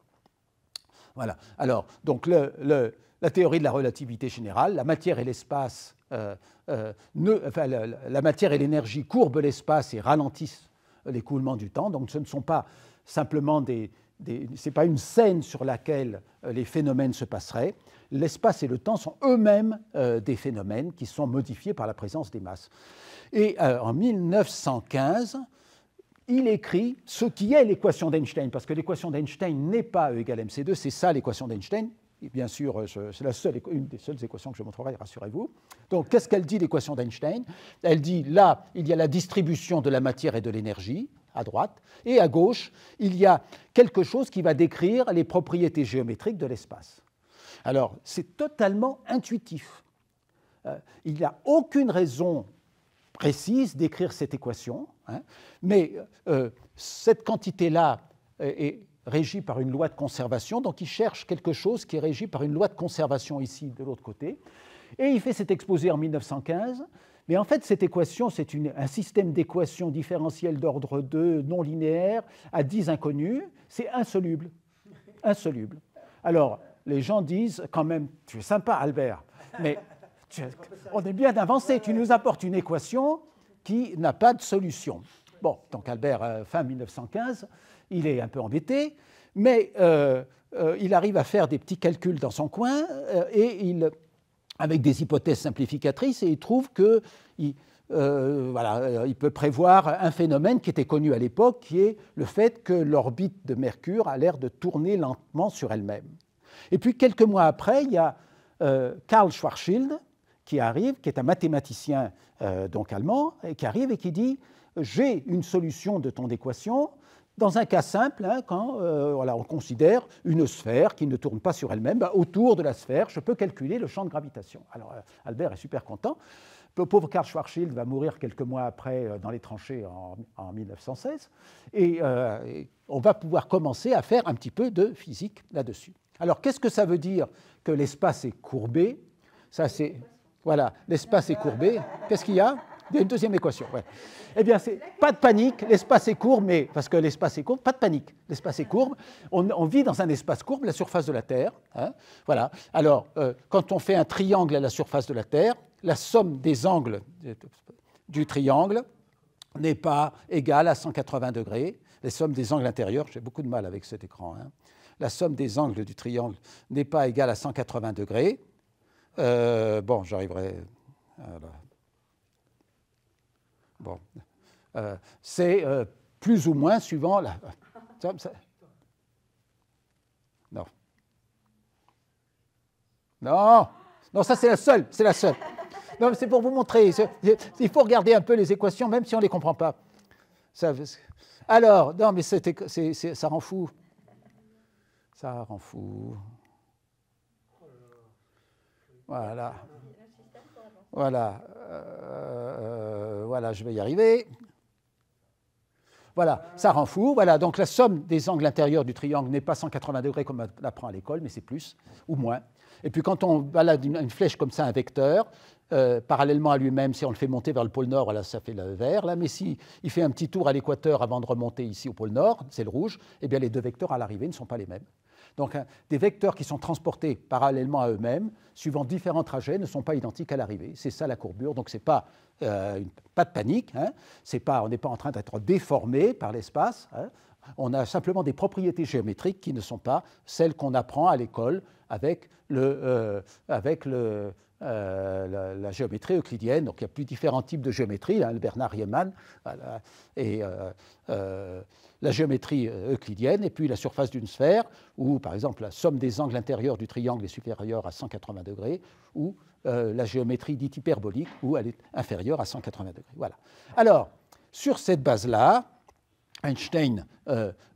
S3: Voilà. Alors, donc la théorie de la relativité générale, la matière et l'espace la matière et l'énergie courbent l'espace et ralentissent l'écoulement du temps. Donc ce ne sont pas simplement c'est pas une scène sur laquelle les phénomènes se passeraient. L'espace et le temps sont eux-mêmes des phénomènes qui sont modifiés par la présence des masses. Et en 1915, il écrit ce qui est l'équation d'Einstein, parce que l'équation d'Einstein n'est pas E égale mc2, c'est ça l'équation d'Einstein. Et bien sûr, c'est une des seules équations que je montrerai, rassurez-vous. Donc, qu'est-ce qu'elle dit, l'équation d'Einstein? Elle dit, là, il y a la distribution de la matière et de l'énergie, à droite, et à gauche, il y a quelque chose qui va décrire les propriétés géométriques de l'espace. Alors, c'est totalement intuitif. Il n'y a aucune raison précise d'écrire cette équation, hein, mais cette quantité-là est régie par une loi de conservation, donc il cherche quelque chose qui est régi par une loi de conservation ici, de l'autre côté, et il fait cet exposé en 1915, mais en fait cette équation, c'est un système d'équations différentielles d'ordre 2 non linéaire à 10 inconnus, c'est insoluble, insoluble. Alors, les gens disent quand même, tu es sympa Albert, mais on est bien avancé, tu nous apportes une équation qui n'a pas de solution. Bon, donc Albert, fin 1915, il est un peu embêté, mais il arrive à faire des petits calculs dans son coin avec des hypothèses simplificatrices, et il trouve qu'il peut prévoir un phénomène qui était connu à l'époque, qui est le fait que l'orbite de Mercure a l'air de tourner lentement sur elle-même. Et puis quelques mois après, il y a Karl Schwarzschild qui arrive, qui est un mathématicien donc allemand, et qui arrive et qui dit « J'ai une solution de ton équation ». Dans un cas simple, hein, quand on considère une sphère qui ne tourne pas sur elle-même, autour de la sphère, je peux calculer le champ de gravitation. Alors Albert est super content. Le pauvre Karl Schwarzschild va mourir quelques mois après dans les tranchées en 1916. Et on va pouvoir commencer à faire un petit peu de physique là-dessus. Alors qu'est-ce que ça veut dire que l'espace est courbé? Ça, c'est... Voilà, l'espace est courbé. Qu'est-ce qu'il y a? Il y a une deuxième équation. Ouais. Eh bien, pas de panique, l'espace est courbe, mais parce que l'espace est courbe, pas de panique, l'espace est courbe. On vit dans un espace courbe, la surface de la Terre. Hein, voilà. Alors, quand on fait un triangle à la surface de la Terre, la somme des angles du triangle n'est pas égale à 180 degrés. La somme des angles intérieurs, j'ai beaucoup de mal avec cet écran. Hein. La somme des angles du triangle n'est pas égale à 180 degrés. Bon, j'arriverai. Voilà. Bon, c'est plus ou moins suivant la... Non. Non, non, ça c'est la seule, c'est la seule. Non, c'est pour vous montrer. Il faut regarder un peu les équations, même si on ne les comprend pas. Alors, non, mais ça rend fou. Ça rend fou. Voilà. Voilà. Voilà, je vais y arriver. Voilà, ça rend fou. Voilà, donc la somme des angles intérieurs du triangle n'est pas 180 degrés comme on apprend à l'école, mais c'est plus ou moins. Et puis quand on balade une flèche comme ça, un vecteur, parallèlement à lui-même, si on le fait monter vers le pôle nord, voilà, ça fait le vert. Là, mais si il fait un petit tour à l'équateur avant de remonter ici au pôle nord, c'est le rouge, eh bien les deux vecteurs à l'arrivée ne sont pas les mêmes. Donc des vecteurs qui sont transportés parallèlement à eux-mêmes, suivant différents trajets, ne sont pas identiques à l'arrivée. C'est ça la courbure, donc ce n'est pas de panique, hein. On n'est pas en train d'être déformé par l'espace, hein. On a simplement des propriétés géométriques qui ne sont pas celles qu'on apprend à l'école avec la géométrie euclidienne. Donc il y a plus différents types de géométrie, hein, le Bernard Riemann, voilà, et la géométrie euclidienne, et puis la surface d'une sphère, où par exemple la somme des angles intérieurs du triangle est supérieure à 180 degrés, ou la géométrie dite hyperbolique, où elle est inférieure à 180 degrés. Voilà. Alors, sur cette base-là, Einstein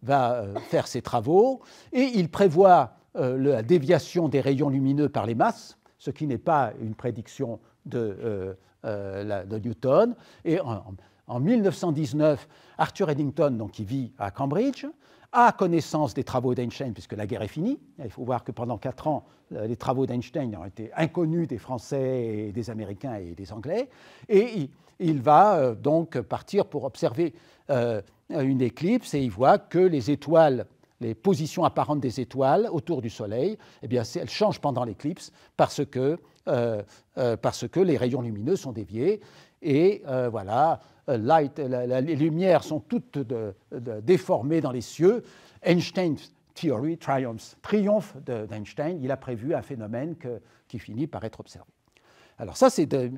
S3: va faire ses travaux, et il prévoit la déviation des rayons lumineux par les masses, ce qui n'est pas une prédiction de Newton. Et en 1919, Arthur Eddington, donc, qui vit à Cambridge, a connaissance des travaux d'Einstein, puisque la guerre est finie. Il faut voir que pendant 4 ans, les travaux d'Einstein ont été inconnus des Français, et des Américains et des Anglais. Et il va donc partir pour observer une éclipse, et il voit que les étoiles, les positions apparentes des étoiles autour du Soleil, eh bien, elles changent pendant l'éclipse parce que parce que les rayons lumineux sont déviés. Et voilà, les lumières sont toutes déformées dans les cieux. Einstein's theory triomphe d'Einstein. Il a prévu un phénomène qui finit par être observé. Alors ça, c'est de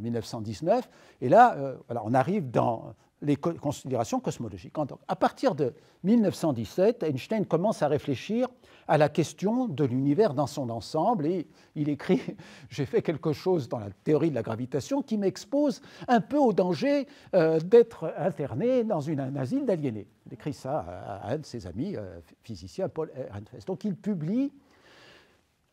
S3: 1919. Et là, voilà, on arrive dans les considérations cosmologiques. Donc, à partir de 1917, Einstein commence à réfléchir à la question de l'univers dans son ensemble et il écrit « J'ai fait quelque chose dans la théorie de la gravitation qui m'expose un peu au danger d'être interné dans un asile d'aliénés ». Il écrit ça à un de ses amis physiciens, Paul Ehrenfest. Donc il publie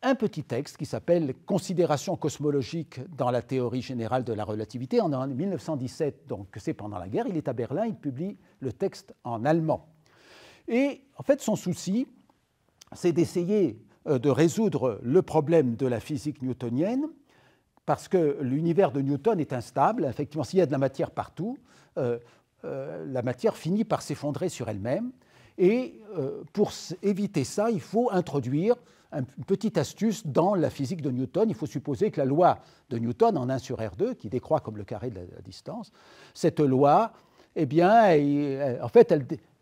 S3: un petit texte qui s'appelle « Considérations cosmologiques dans la théorie générale de la relativité » en 1917, donc c'est pendant la guerre. Il est à Berlin, il publie le texte en allemand. Et en fait, son souci, c'est d'essayer de résoudre le problème de la physique newtonienne, parce que l'univers de Newton est instable. Effectivement, s'il y a de la matière partout, la matière finit par s'effondrer sur elle-même. Et pour éviter ça, il faut introduire une petite astuce dans la physique de Newton. Il faut supposer que la loi de Newton en 1 sur R2, qui décroît comme le carré de la distance, cette loi, eh bien, en fait,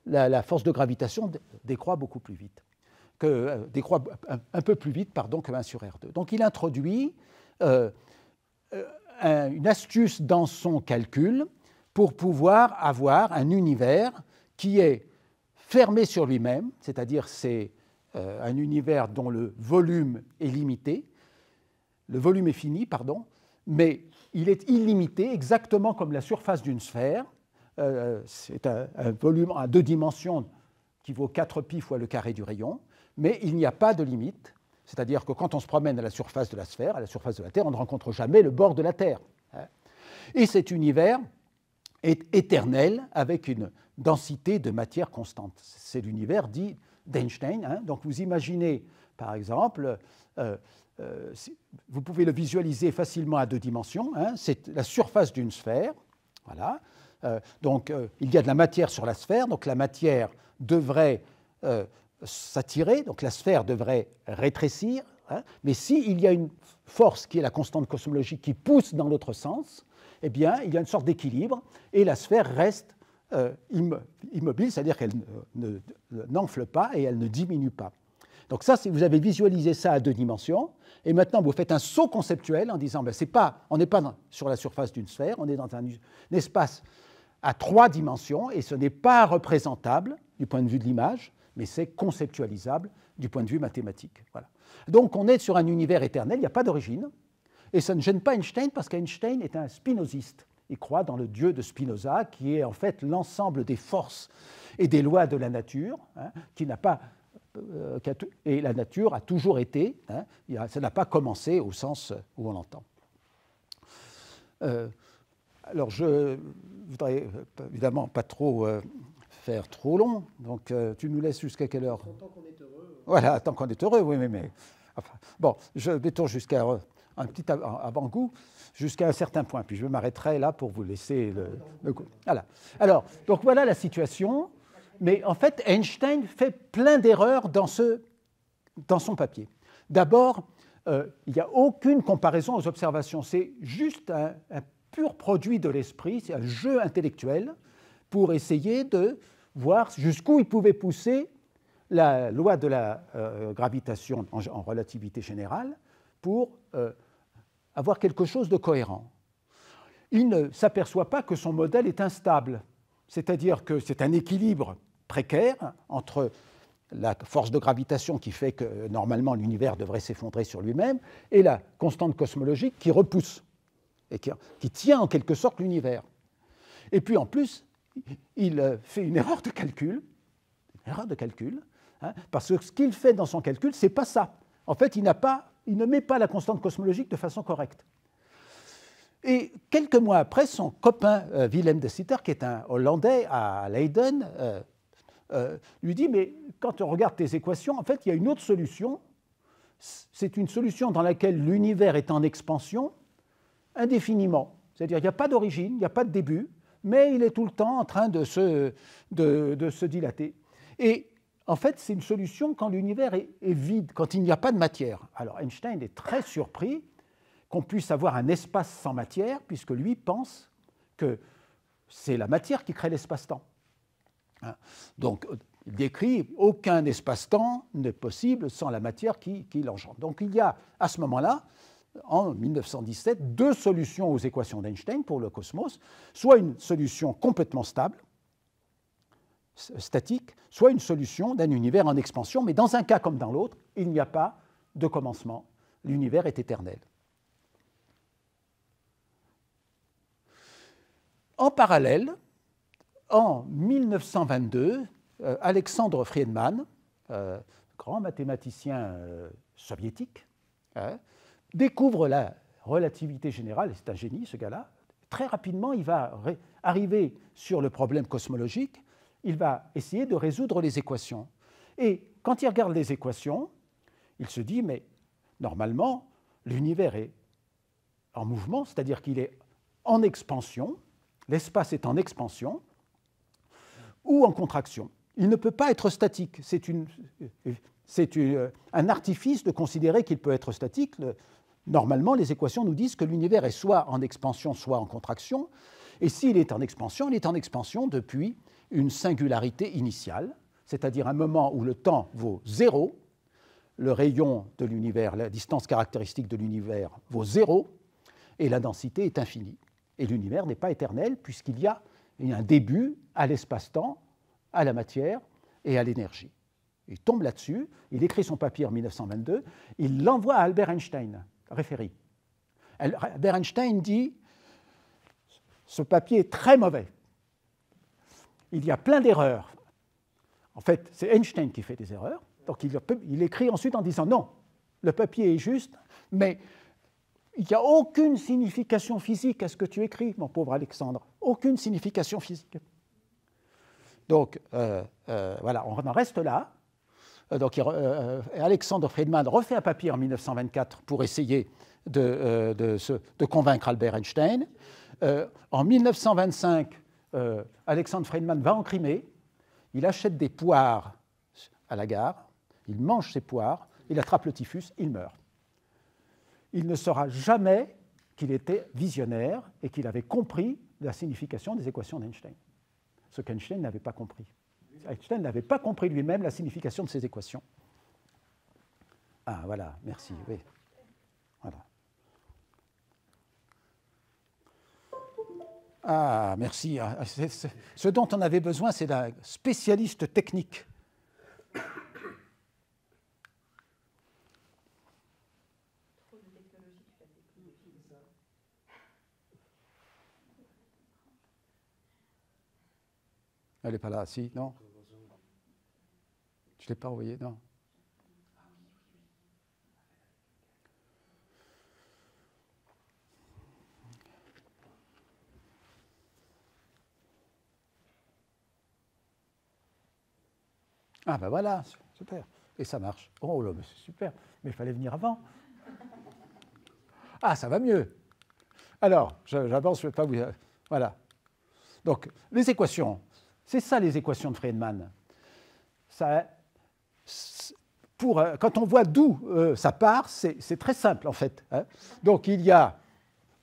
S3: la force de gravitation décroît beaucoup plus vite, décroît un peu plus vite, pardon, que 1 sur R2. Donc il introduit une astuce dans son calcul pour pouvoir avoir un univers qui est fermé sur lui-même, c'est-à-dire c'est un univers dont le volume est limité, le volume est fini, pardon, mais il est illimité, exactement comme la surface d'une sphère. C'est un volume à 2 dimensions qui vaut 4π fois le carré du rayon, mais il n'y a pas de limite, c'est-à-dire que quand on se promène à la surface de la sphère, à la surface de la Terre, on ne rencontre jamais le bord de la Terre. Et cet univers est éternel avec une densité de matière constante. C'est l'univers dit d'Einstein. Donc vous imaginez, par exemple, vous pouvez le visualiser facilement à 2 dimensions. C'est la surface d'une sphère. Voilà. Donc il y a de la matière sur la sphère. Donc la matière devrait s'attirer. Donc la sphère devrait rétrécir. Mais s'il y a une force qui est la constante cosmologique qui pousse dans l'autre sens, eh bien, il y a une sorte d'équilibre et la sphère reste immobile, c'est-à-dire qu'elle n'enfle pas et elle ne diminue pas. Donc ça, vous avez visualisé ça à 2 dimensions, et maintenant vous faites un saut conceptuel en disant ben, on n'est pas sur la surface d'une sphère, on est dans un espace à 3 dimensions, et ce n'est pas représentable du point de vue de l'image, mais c'est conceptualisable du point de vue mathématique. Voilà. Donc on est sur un univers éternel, il n'y a pas d'origine, et ça ne gêne pas Einstein parce qu'Einstein est un spinoziste. Il croit dans le Dieu de Spinoza, qui est en fait l'ensemble des forces et des lois de la nature, qui n'a pas, et la nature a toujours été, ça n'a pas commencé au sens où on l'entend. Alors je voudrais évidemment pas trop faire trop long, donc tu nous laisses jusqu'à quelle heure?
S1: Tant qu'on est heureux.
S3: Voilà, tant qu'on est heureux, oui, mais enfin, bon, je mettons jusqu'à un petit avant-goût jusqu'à un certain point, puis je m'arrêterai là pour vous laisser le coup. Voilà. Alors, donc voilà la situation, mais en fait, Einstein fait plein d'erreurs dans son papier. D'abord, il n'y a aucune comparaison aux observations, c'est juste un pur produit de l'esprit, c'est un jeu intellectuel pour essayer de voir jusqu'où il pouvait pousser la loi de la gravitation en relativité générale pour avoir quelque chose de cohérent. Il ne s'aperçoit pas que son modèle est instable, c'est-à-dire que c'est un équilibre précaire entre la force de gravitation qui fait que normalement l'univers devrait s'effondrer sur lui-même et la constante cosmologique qui repousse et qui tient en quelque sorte l'univers. Et puis en plus, il fait une erreur de calcul, parce que ce qu'il fait dans son calcul, ce n'est pas ça. En fait, il ne met pas la constante cosmologique de façon correcte. Et quelques mois après, son copain Willem de Sitter, qui est un Hollandais à Leiden, lui dit « Mais quand on regarde tes équations, en fait, il y a une autre solution. C'est une solution dans laquelle l'univers est en expansion indéfiniment. C'est-à-dire qu'il n'y a pas d'origine, il n'y a pas de début, mais il est tout le temps en train de se dilater. Et en fait, c'est une solution quand l'univers est vide, quand il n'y a pas de matière. Alors Einstein est très surpris qu'on puisse avoir un espace sans matière, puisque lui pense que c'est la matière qui crée l'espace-temps. Donc, il décrit aucun espace-temps n'est possible sans la matière qui l'engendre. Donc, il y a à ce moment-là, en 1917, deux solutions aux équations d'Einstein pour le cosmos, soit une solution complètement stable, statique, soit une solution d'un univers en expansion, mais dans un cas comme dans l'autre, il n'y a pas de commencement. L'univers est éternel. En parallèle, en 1922, Alexandre Friedman, grand mathématicien soviétique, découvre la relativité générale, et c'est un génie ce gars-là. Très rapidement, il va arriver sur le problème cosmologique, il va essayer de résoudre les équations. Et quand il regarde les équations, il se dit, mais normalement, l'univers est en mouvement, c'est-à-dire qu'il est en expansion, l'espace est en expansion, ou en contraction. Il ne peut pas être statique. C'est un artifice de considérer qu'il peut être statique. Normalement, les équations nous disent que l'univers est soit en expansion, soit en contraction. Et s'il est en expansion, il est en expansion depuis une singularité initiale, c'est-à-dire un moment où le temps vaut 0, le rayon de l'univers, la distance caractéristique de l'univers vaut 0, et la densité est infinie. Et l'univers n'est pas éternel, puisqu'il y a un début à l'espace-temps, à la matière et à l'énergie. Il tombe là-dessus, il écrit son papier en 1922, il l'envoie à Albert Einstein, référé. Albert Einstein dit « Ce papier est très mauvais. Il y a plein d'erreurs. » En fait, c'est Einstein qui fait des erreurs. Donc il écrit ensuite en disant « Non, le papier est juste, mais il n'y a aucune signification physique à ce que tu écris, mon pauvre Alexandre. Aucune signification physique. » Donc, voilà, on en reste là. Donc, Alexandre Friedman refait un papier en 1924 pour essayer de convaincre Albert Einstein. En 1925, Alexandre Friedman va en Crimée, il achète des poires à la gare, il mange ses poires, il attrape le typhus, il meurt. Il ne saura jamais qu'il était visionnaire et qu'il avait compris la signification des équations d'Einstein. Ce qu'Einstein n'avait pas compris. Einstein n'avait pas compris lui-même la signification de ces équations. Ah, voilà, merci. Oui. Voilà. Ah, merci. Ce dont on avait besoin, c'est d'un spécialiste technique. Elle n'est pas là, si, non? Je ne l'ai pas envoyée, non? Ah ben voilà, super. Et ça marche. Oh là, c'est super. Mais il fallait venir avant. Ah, ça va mieux. Alors, j'avance, je ne vais pas vous... Voilà. Donc, les équations. C'est ça, les équations de Friedman. Ça, quand on voit d'où ça part, c'est très simple, en fait. Hein. Donc, il y a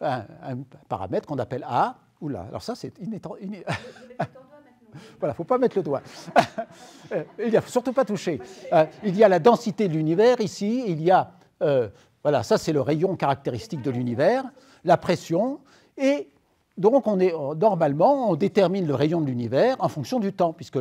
S3: un paramètre qu'on appelle A. Oula, alors ça, c'est... Voilà, il ne faut pas mettre le doigt. Il ne faut surtout pas toucher. Il y a la densité de l'univers ici. Il y a... voilà, ça, c'est le rayon caractéristique de l'univers, la pression, et... Donc, normalement, on détermine le rayon de l'univers en fonction du temps, puisque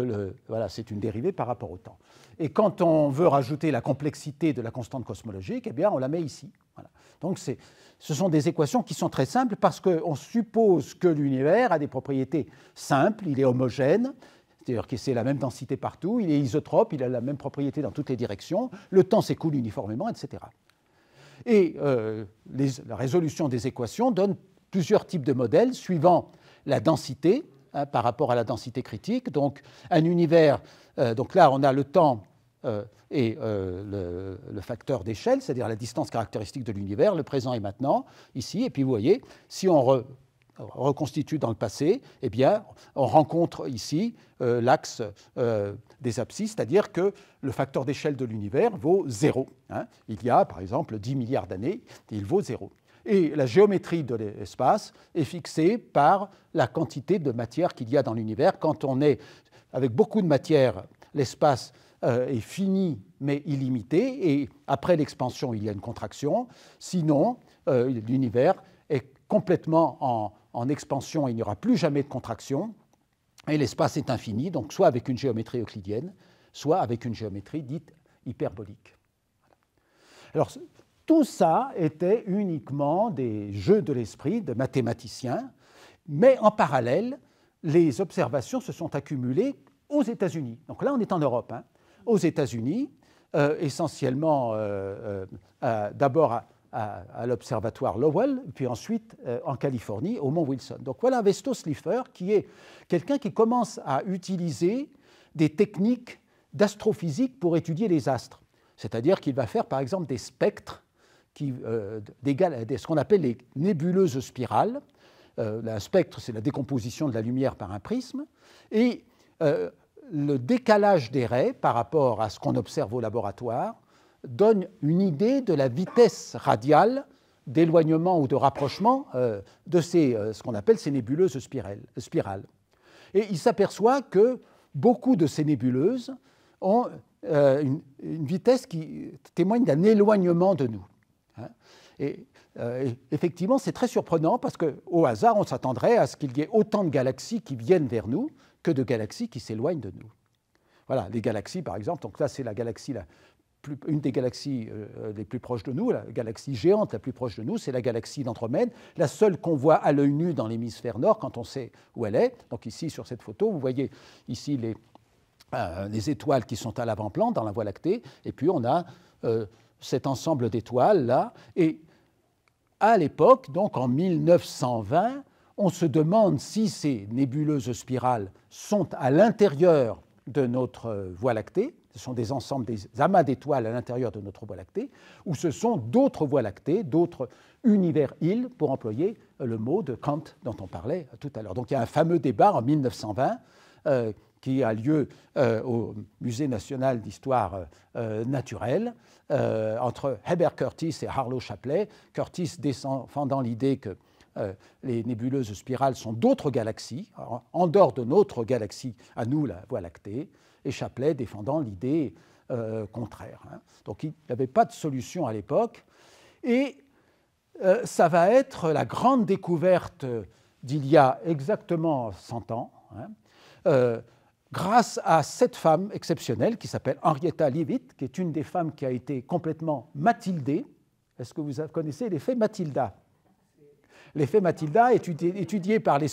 S3: voilà, c'est une dérivée par rapport au temps. Et quand on veut rajouter la complexité de la constante cosmologique, eh bien, on la met ici. Voilà. Donc, ce sont des équations qui sont très simples parce qu'on suppose que l'univers a des propriétés simples, il est homogène, c'est-à-dire que c'est la même densité partout, il est isotrope, il a la même propriété dans toutes les directions, le temps s'écoule uniformément, etc. Et la résolution des équations donne plusieurs types de modèles suivant la densité par rapport à la densité critique. Donc, un univers, donc là, on a le temps et le facteur d'échelle, c'est-à-dire la distance caractéristique de l'univers, le présent et maintenant, ici. Et puis, vous voyez, si on reconstitue dans le passé, eh bien, on rencontre ici l'axe des abscisses, c'est-à-dire que le facteur d'échelle de l'univers vaut 0. Il y a, par exemple, 10 milliards d'années, il vaut 0. Et la géométrie de l'espace est fixée par la quantité de matière qu'il y a dans l'univers. Quand on est avec beaucoup de matière, l'espace est fini mais illimité, et après l'expansion, il y a une contraction. Sinon, l'univers est complètement en expansion et il n'y aura plus jamais de contraction, et l'espace est infini, donc soit avec une géométrie euclidienne, soit avec une géométrie dite hyperbolique. Alors, tout ça était uniquement des jeux de l'esprit de mathématiciens, mais en parallèle, les observations se sont accumulées aux États-Unis. Donc là, on est en Europe. Aux États-Unis, essentiellement d'abord à l'observatoire Lowell, puis ensuite en Californie, au mont Wilson. Donc voilà Vesto Slipher, qui est quelqu'un qui commence à utiliser des techniques d'astrophysique pour étudier les astres. C'est-à-dire qu'il va faire, par exemple, des spectres, ce qu'on appelle les nébuleuses spirales. Un spectre, c'est la décomposition de la lumière par un prisme. Et le décalage des raies par rapport à ce qu'on observe au laboratoire donne une idée de la vitesse radiale d'éloignement ou de rapprochement de ce qu'on appelle ces nébuleuses spirales. Et il s'aperçoit que beaucoup de ces nébuleuses ont une vitesse qui témoigne d'un éloignement de nous. Et effectivement, c'est très surprenant parce qu'au hasard, on s'attendrait à ce qu'il y ait autant de galaxies qui viennent vers nous que de galaxies qui s'éloignent de nous. Voilà, les galaxies, par exemple, donc là, c'est la galaxie une des galaxies les plus proches de nous, la galaxie géante la plus proche de nous, c'est la galaxie d'Andromède, la seule qu'on voit à l'œil nu dans l'hémisphère nord quand on sait où elle est. Donc ici, sur cette photo, vous voyez ici les étoiles qui sont à l'avant-plan dans la Voie lactée, et puis on a cet ensemble d'étoiles là. Et à l'époque, donc en 1920, on se demande si ces nébuleuses spirales sont à l'intérieur de notre Voie lactée, ce sont des ensembles, des amas d'étoiles à l'intérieur de notre Voie lactée, ou ce sont d'autres Voies lactées, d'autres univers-îles, pour employer le mot de Kant dont on parlait tout à l'heure. Donc il y a un fameux débat en 1920 qui a lieu au Musée national d'histoire naturelle entre Heber Curtis et Harlow Shapley. Curtis défendant l'idée que les nébuleuses spirales sont d'autres galaxies, en dehors de notre galaxie, à nous, la Voie lactée, et Shapley défendant l'idée contraire. Donc il n'y avait pas de solution à l'époque, et ça va être la grande découverte d'il y a exactement 100 ans, grâce à cette femme exceptionnelle qui s'appelle Henrietta Leavitt, qui est une des femmes qui a été complètement Mathildée. Est-ce que vous connaissez l'effet Mathilda ? L'effet Mathilda, étudié par les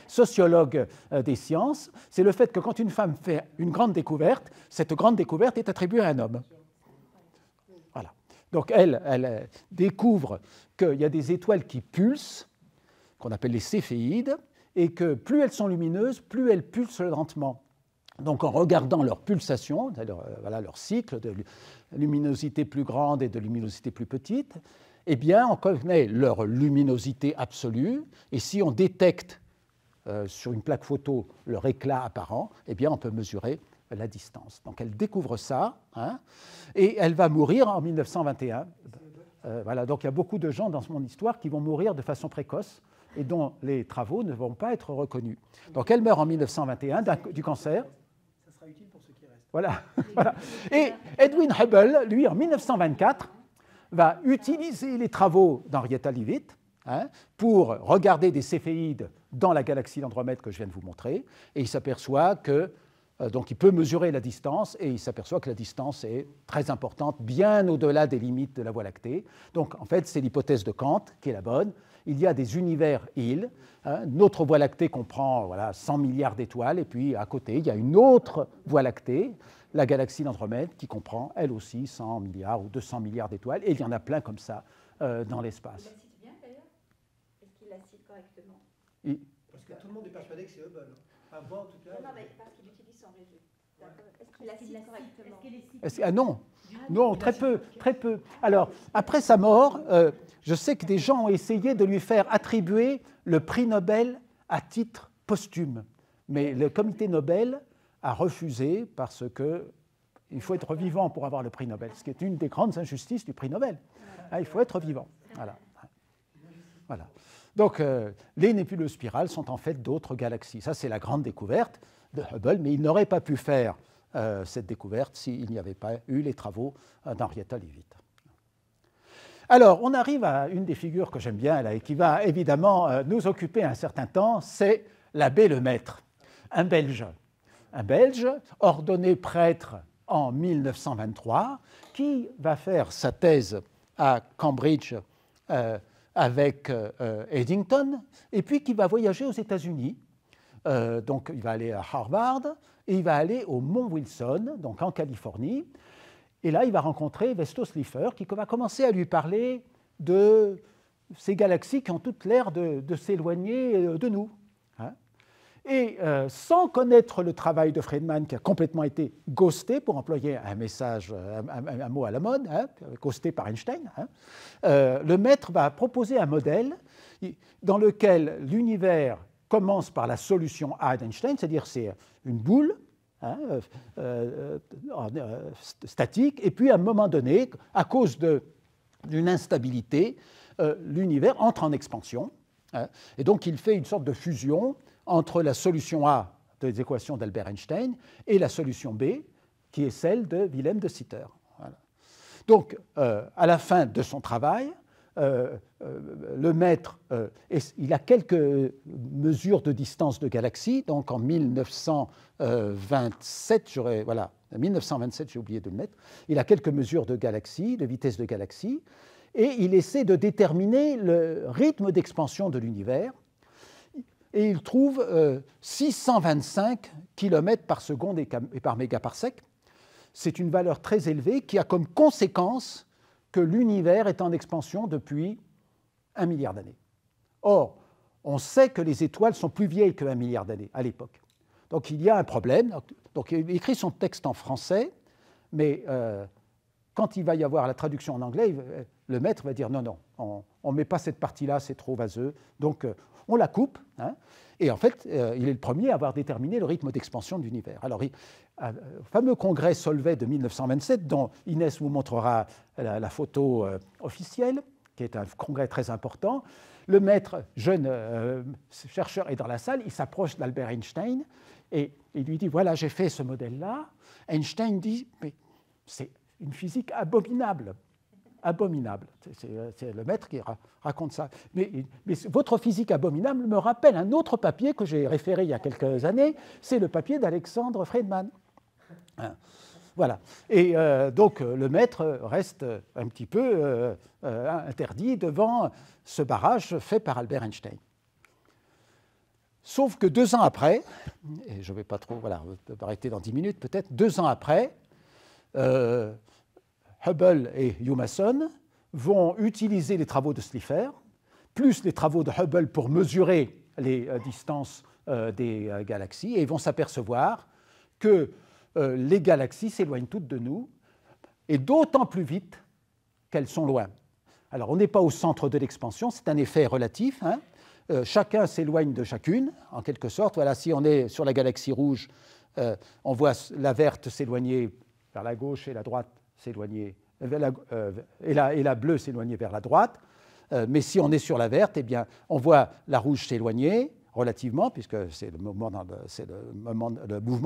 S3: sociologues des sciences, c'est le fait que quand une femme fait une grande découverte, cette grande découverte est attribuée à un homme. Voilà. Donc elle découvre qu'il y a des étoiles qui pulsent, qu'on appelle les céphéides, et que plus elles sont lumineuses, plus elles pulsent lentement. Donc en regardant leur pulsation, voilà, leur cycle de luminosité plus grande et de luminosité plus petite, eh bien, on connaît leur luminosité absolue, et si on détecte sur une plaque photo leur éclat apparent, eh bien, on peut mesurer la distance. Donc, elle découvre ça, et elle va mourir en 1921. Voilà, donc il y a beaucoup de gens dans mon histoire qui vont mourir de façon précoce et dont les travaux ne vont pas être reconnus. Donc, elle meurt en 1921 du cancer.
S1: Ça sera utile pour ceux qui restent.
S3: Voilà. Voilà. Et Edwin Hubble, lui, en 1924, va utiliser les travaux d'Henrietta Leavitt pour regarder des céphéides dans la galaxie d'Andromède que je viens de vous montrer, et il s'aperçoit que donc il peut mesurer la distance, et il s'aperçoit que la distance est très importante, bien au-delà des limites de la Voie lactée. Donc en fait, c'est l'hypothèse de Kant qui est la bonne. Il y a des univers-îles. Notre Voie lactée comprend 100 milliards d'étoiles, et puis à côté, il y a une autre Voie lactée, la galaxie d'Andromède, qui comprend elle aussi 100 milliards ou 200 milliards d'étoiles, et il y en a plein comme ça dans l'espace.
S4: Il la cite bien d'ailleurs ? Est-ce qu'il la cite correctement ?
S1: Parce que tout le monde est persuadé que c'est Hubble. Enfin, moi en tout cas.
S4: Non, mais parce qu'il utilise son réseau.
S2: Est-ce qu'il la cite correctement?
S3: Non, non, très peu, très peu. Alors, après sa mort, je sais que des gens ont essayé de lui faire attribuer le prix Nobel à titre posthume. Mais le comité Nobel a refusé parce qu'il faut être vivant pour avoir le prix Nobel, ce qui est une des grandes injustices du prix Nobel. Il faut être vivant. Voilà. Voilà. Donc, les nébuleuses spirales sont en fait d'autres galaxies. Ça, c'est la grande découverte de Hubble, mais il n'aurait pas pu faire cette découverte s'il n'y avait pas eu les travaux d'Henrietta Leavitt. Alors, on arrive à une des figures que j'aime bien là, et qui va évidemment nous occuper un certain temps, c'est l'abbé Lemaître, un Belge, ordonné prêtre en 1923, qui va faire sa thèse à Cambridge avec Eddington, et puis qui va voyager aux États-Unis. Donc, il va aller à Harvard et il va aller au Mont Wilson, donc en Californie. Et là, il va rencontrer Vesto Slipher, qui va commencer à lui parler de ces galaxies qui ont toutes l'air de s'éloigner de nous. Et sans connaître le travail de Friedman, qui a complètement été ghosté, pour employer un mot à la mode, ghosté par Einstein, le maître va proposer un modèle dans lequel l'univers commence par la solution A d'Einstein, c'est-à-dire c'est une boule statique, et puis à un moment donné, à cause d'une instabilité, l'univers entre en expansion. Et donc il fait une sorte de fusion entre la solution A des équations d'Albert Einstein et la solution B, qui est celle de Wilhelm de Sitter. Voilà. Donc, à la fin de son travail, le maître, il a quelques mesures de distance de galaxies, donc en 1927, j'ai oublié de le mettre, il a quelques mesures de galaxies, de vitesse de galaxies, et il essaie de déterminer le rythme d'expansion de l'univers, et il trouve 625 km par seconde et par mégaparsec. C'est une valeur très élevée qui a comme conséquence que l'univers est en expansion depuis 1 milliard d'années. Or, on sait que les étoiles sont plus vieilles que 1 milliard d'années à l'époque. Donc il y a un problème. Donc il écrit son texte en français, mais quand il va y avoir la traduction en anglais, le maître va dire non, on ne met pas cette partie-là, c'est trop vaseux. Donc on la coupe. Et en fait, il est le premier à avoir déterminé le rythme d'expansion de l'univers. Alors, le fameux congrès Solvay de 1927, dont Inès vous montrera la photo officielle, qui est un congrès très important, le maître, jeune chercheur, est dans la salle, il s'approche d'Albert Einstein et il lui dit, voilà, j'ai fait ce modèle-là. Einstein dit, mais c'est une physique abominable. Abominable. C'est le maître qui raconte ça. Mais votre physique abominable me rappelle un autre papier que j'ai référé il y a quelques années, c'est le papier d'Alexandre Friedman. Voilà. Et donc le maître reste un petit peu interdit devant ce barrage fait par Albert Einstein. Sauf que 2 ans après, et je ne vais pas trop, voilà, on peut arrêter dans 10 minutes peut-être, 2 ans après, Hubble et Humason vont utiliser les travaux de Slipher, plus les travaux de Hubble pour mesurer les distances des galaxies, et ils vont s'apercevoir que les galaxies s'éloignent toutes de nous, et d'autant plus vite qu'elles sont loin. Alors, on n'est pas au centre de l'expansion, c'est un effet relatif. Chacun s'éloigne de chacune, en quelque sorte. Voilà, si on est sur la galaxie rouge, on voit la verte s'éloigner vers la gauche et la droite s'éloigner, et la bleue s'éloigner vers la droite. Mais si on est sur la verte, eh bien, on voit la rouge s'éloigner relativement, puisque c'est le mouvement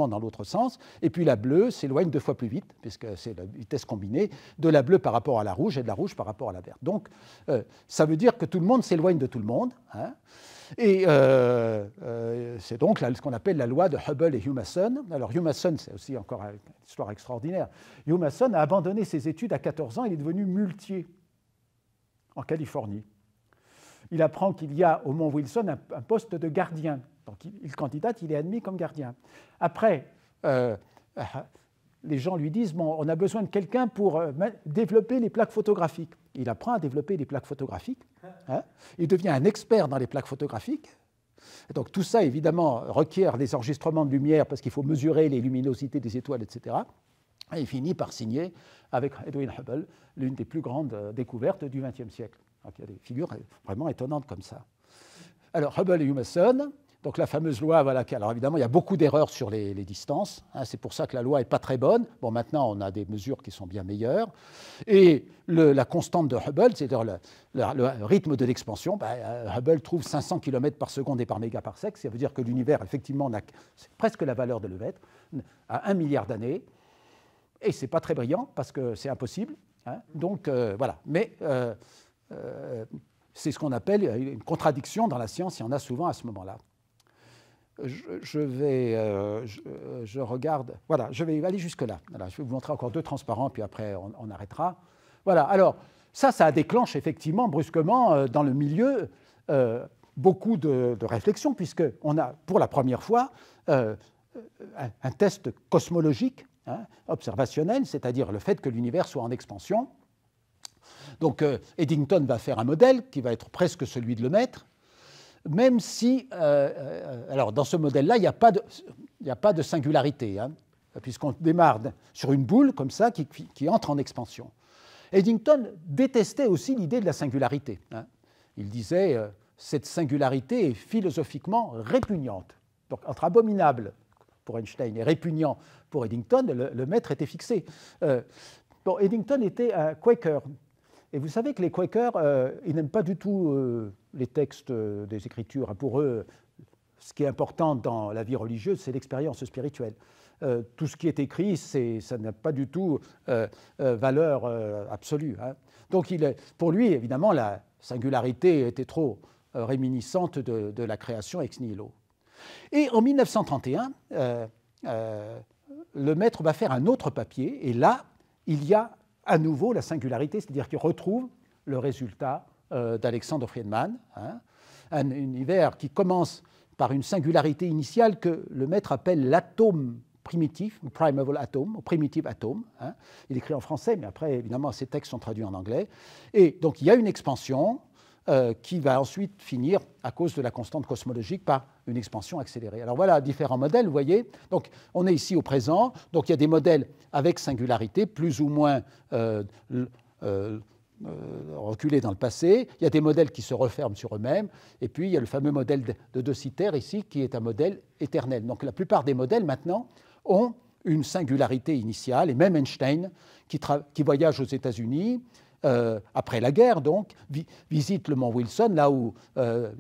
S3: dans l'autre sens, et puis la bleue s'éloigne 2 fois plus vite, puisque c'est la vitesse combinée de la bleue par rapport à la rouge et de la rouge par rapport à la verte. Donc, ça veut dire que tout le monde s'éloigne de tout le monde, et c'est donc ce qu'on appelle la loi de Hubble et Humason. Alors Humason, c'est aussi encore une histoire extraordinaire. Humason a abandonné ses études à 14 ans, il est devenu muletier en Californie. Il apprend qu'il y a au Mont Wilson un poste de gardien. Donc il candidate, il est admis comme gardien. Après, les gens lui disent, bon, on a besoin de quelqu'un pour développer les plaques photographiques. Il apprend à développer les plaques photographiques. Il devient un expert dans les plaques photographiques. Et donc tout ça, évidemment, requiert des enregistrements de lumière parce qu'il faut mesurer les luminosités des étoiles, etc. Et il finit par signer, avec Edwin Hubble, l'une des plus grandes découvertes du XXe siècle. Donc il y a des figures vraiment étonnantes comme ça. Alors Hubble et Humason, donc la fameuse loi, voilà, alors évidemment il y a beaucoup d'erreurs sur les distances, hein, c'est pour ça que la loi n'est pas très bonne. Bon, maintenant on a des mesures qui sont bien meilleures. Et la constante de Hubble, c'est-à-dire le rythme de l'expansion, Hubble trouve 500 km par seconde et par mégaparsec, ça veut dire que l'univers, effectivement, c'est presque la valeur de Leverre, à 1 milliard d'années. Et ce n'est pas très brillant parce que c'est impossible. Hein, donc voilà. Mais c'est ce qu'on appelle une contradiction dans la science, il y en a souvent à ce moment-là. Je regarde, voilà, je vais aller jusque-là. Voilà, je vais vous montrer encore 2 transparents, puis après on arrêtera. Voilà, alors ça déclenche effectivement brusquement dans le milieu beaucoup de réflexions, puisqu'on a pour la première fois un test cosmologique, hein, observationnel, c'est-à-dire le fait que l'univers soit en expansion. Donc Eddington va faire un modèle qui va être presque celui de Lemaître, même si, alors dans ce modèle-là, il n'y a pas de singularité, hein, puisqu'on démarre sur une boule comme ça qui entre en expansion. Eddington détestait aussi l'idée de la singularité. Hein. Il disait cette singularité est philosophiquement répugnante. Donc entre abominable pour Einstein et répugnant pour Eddington, le maître était fixé. Bon, Eddington était un Quaker. Et vous savez que les Quakers, ils n'aiment pas du tout les textes des Écritures. Pour eux, ce qui est important dans la vie religieuse, c'est l'expérience spirituelle. Tout ce qui est écrit, ça n'a pas du tout valeur absolue. Hein. Donc, pour lui, évidemment, la singularité était trop réminiscente de la création ex nihilo. Et en 1931, le maître va faire un autre papier, et là, il y a à nouveau la singularité, c'est-à-dire qu'il retrouve le résultat d'Alexander Friedman, hein, un univers qui commence par une singularité initiale que le maître appelle l'atome primitif, primeval atom, ou primitive atom. Hein. Il écrit en français, mais après, évidemment, ses textes sont traduits en anglais. Et donc, il y a une expansion qui va ensuite finir, à cause de la constante cosmologique, par une expansion accélérée. Alors voilà différents modèles, vous voyez. Donc on est ici au présent. Donc il y a des modèles avec singularité, plus ou moins reculés dans le passé. Il y a des modèles qui se referment sur eux-mêmes. Et puis il y a le fameux modèle de De Sitter ici, qui est un modèle éternel. Donc la plupart des modèles maintenant ont une singularité initiale. Et même Einstein, qui voyage aux États-Unis, après la guerre, donc, visite le mont Wilson, là où Hubble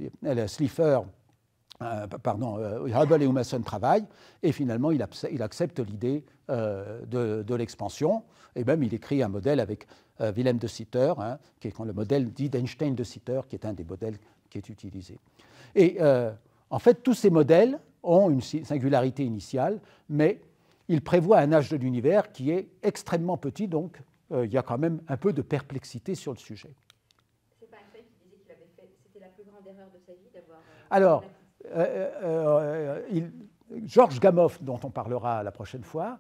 S3: et Humason travaillent, et finalement, il accepte l'idée de l'expansion, et même il écrit un modèle avec Wilhelm de Sitter, hein, qui est le modèle dit d'Einstein de Sitter, qui est un des modèles qui est utilisé. Et en fait, tous ces modèles ont une singularité initiale, mais ils prévoient un âge de l'univers qui est extrêmement petit, donc il y a quand même un peu de perplexité sur le sujet.
S4: C'est pas Einstein qui disait qu'il avait fait, c'était la plus grande erreur de sa vie d'avoir...
S3: Alors, Georges Gamow, dont on parlera la prochaine fois,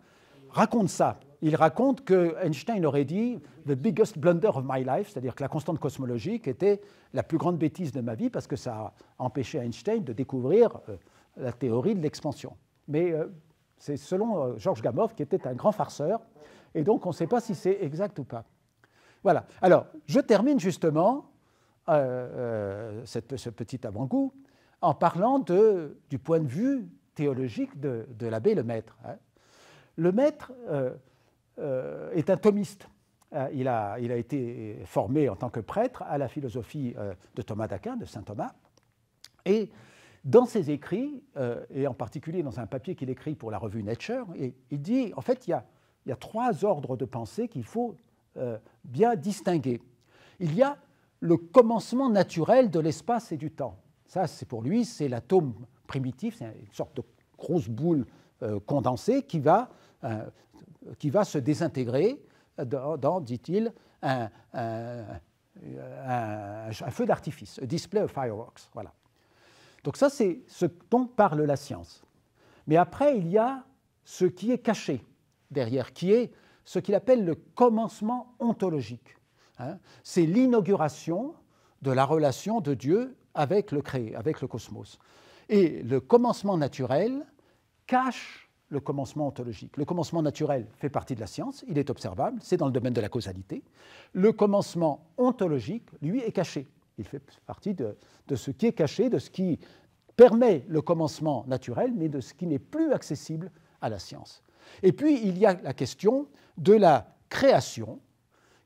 S3: raconte ça. Il raconte que Einstein aurait dit « the biggest blunder of my life », c'est-à-dire que la constante cosmologique était la plus grande bêtise de ma vie parce que ça a empêché Einstein de découvrir la théorie de l'expansion. Mais c'est selon Georges Gamow, qui était un grand farceur, et donc on ne sait pas si c'est exact ou pas. Voilà. Alors, je termine justement ce petit avant-goût en parlant du point de vue théologique de l'abbé Lemaître. Hein. Lemaître est un thomiste. Il a été formé en tant que prêtre à la philosophie de Thomas d'Aquin, de saint Thomas. Et dans ses écrits, et en particulier dans un papier qu'il écrit pour la revue Nature, il dit, en fait, il y a 3 ordres de pensée qu'il faut bien distinguer. Il y a le commencement naturel de l'espace et du temps. Ça, c'est pour lui, c'est l'atome primitif, c'est une sorte de grosse boule condensée qui va se désintégrer dans, dit-il, un feu d'artifice, a display of fireworks. Voilà. Donc ça, c'est ce dont parle la science. Mais après, il y a ce qui est caché derrière, qui est ce qu'il appelle le commencement ontologique. Hein. C'est l'inauguration de la relation de Dieu avec le créé, avec le cosmos. Et le commencement naturel cache le commencement ontologique. Le commencement naturel fait partie de la science, il est observable, c'est dans le domaine de la causalité. Le commencement ontologique, lui, est caché. Il fait partie de ce qui est caché, de ce qui permet le commencement naturel, mais de ce qui n'est plus accessible à la science. Et puis, il y a la question de la création,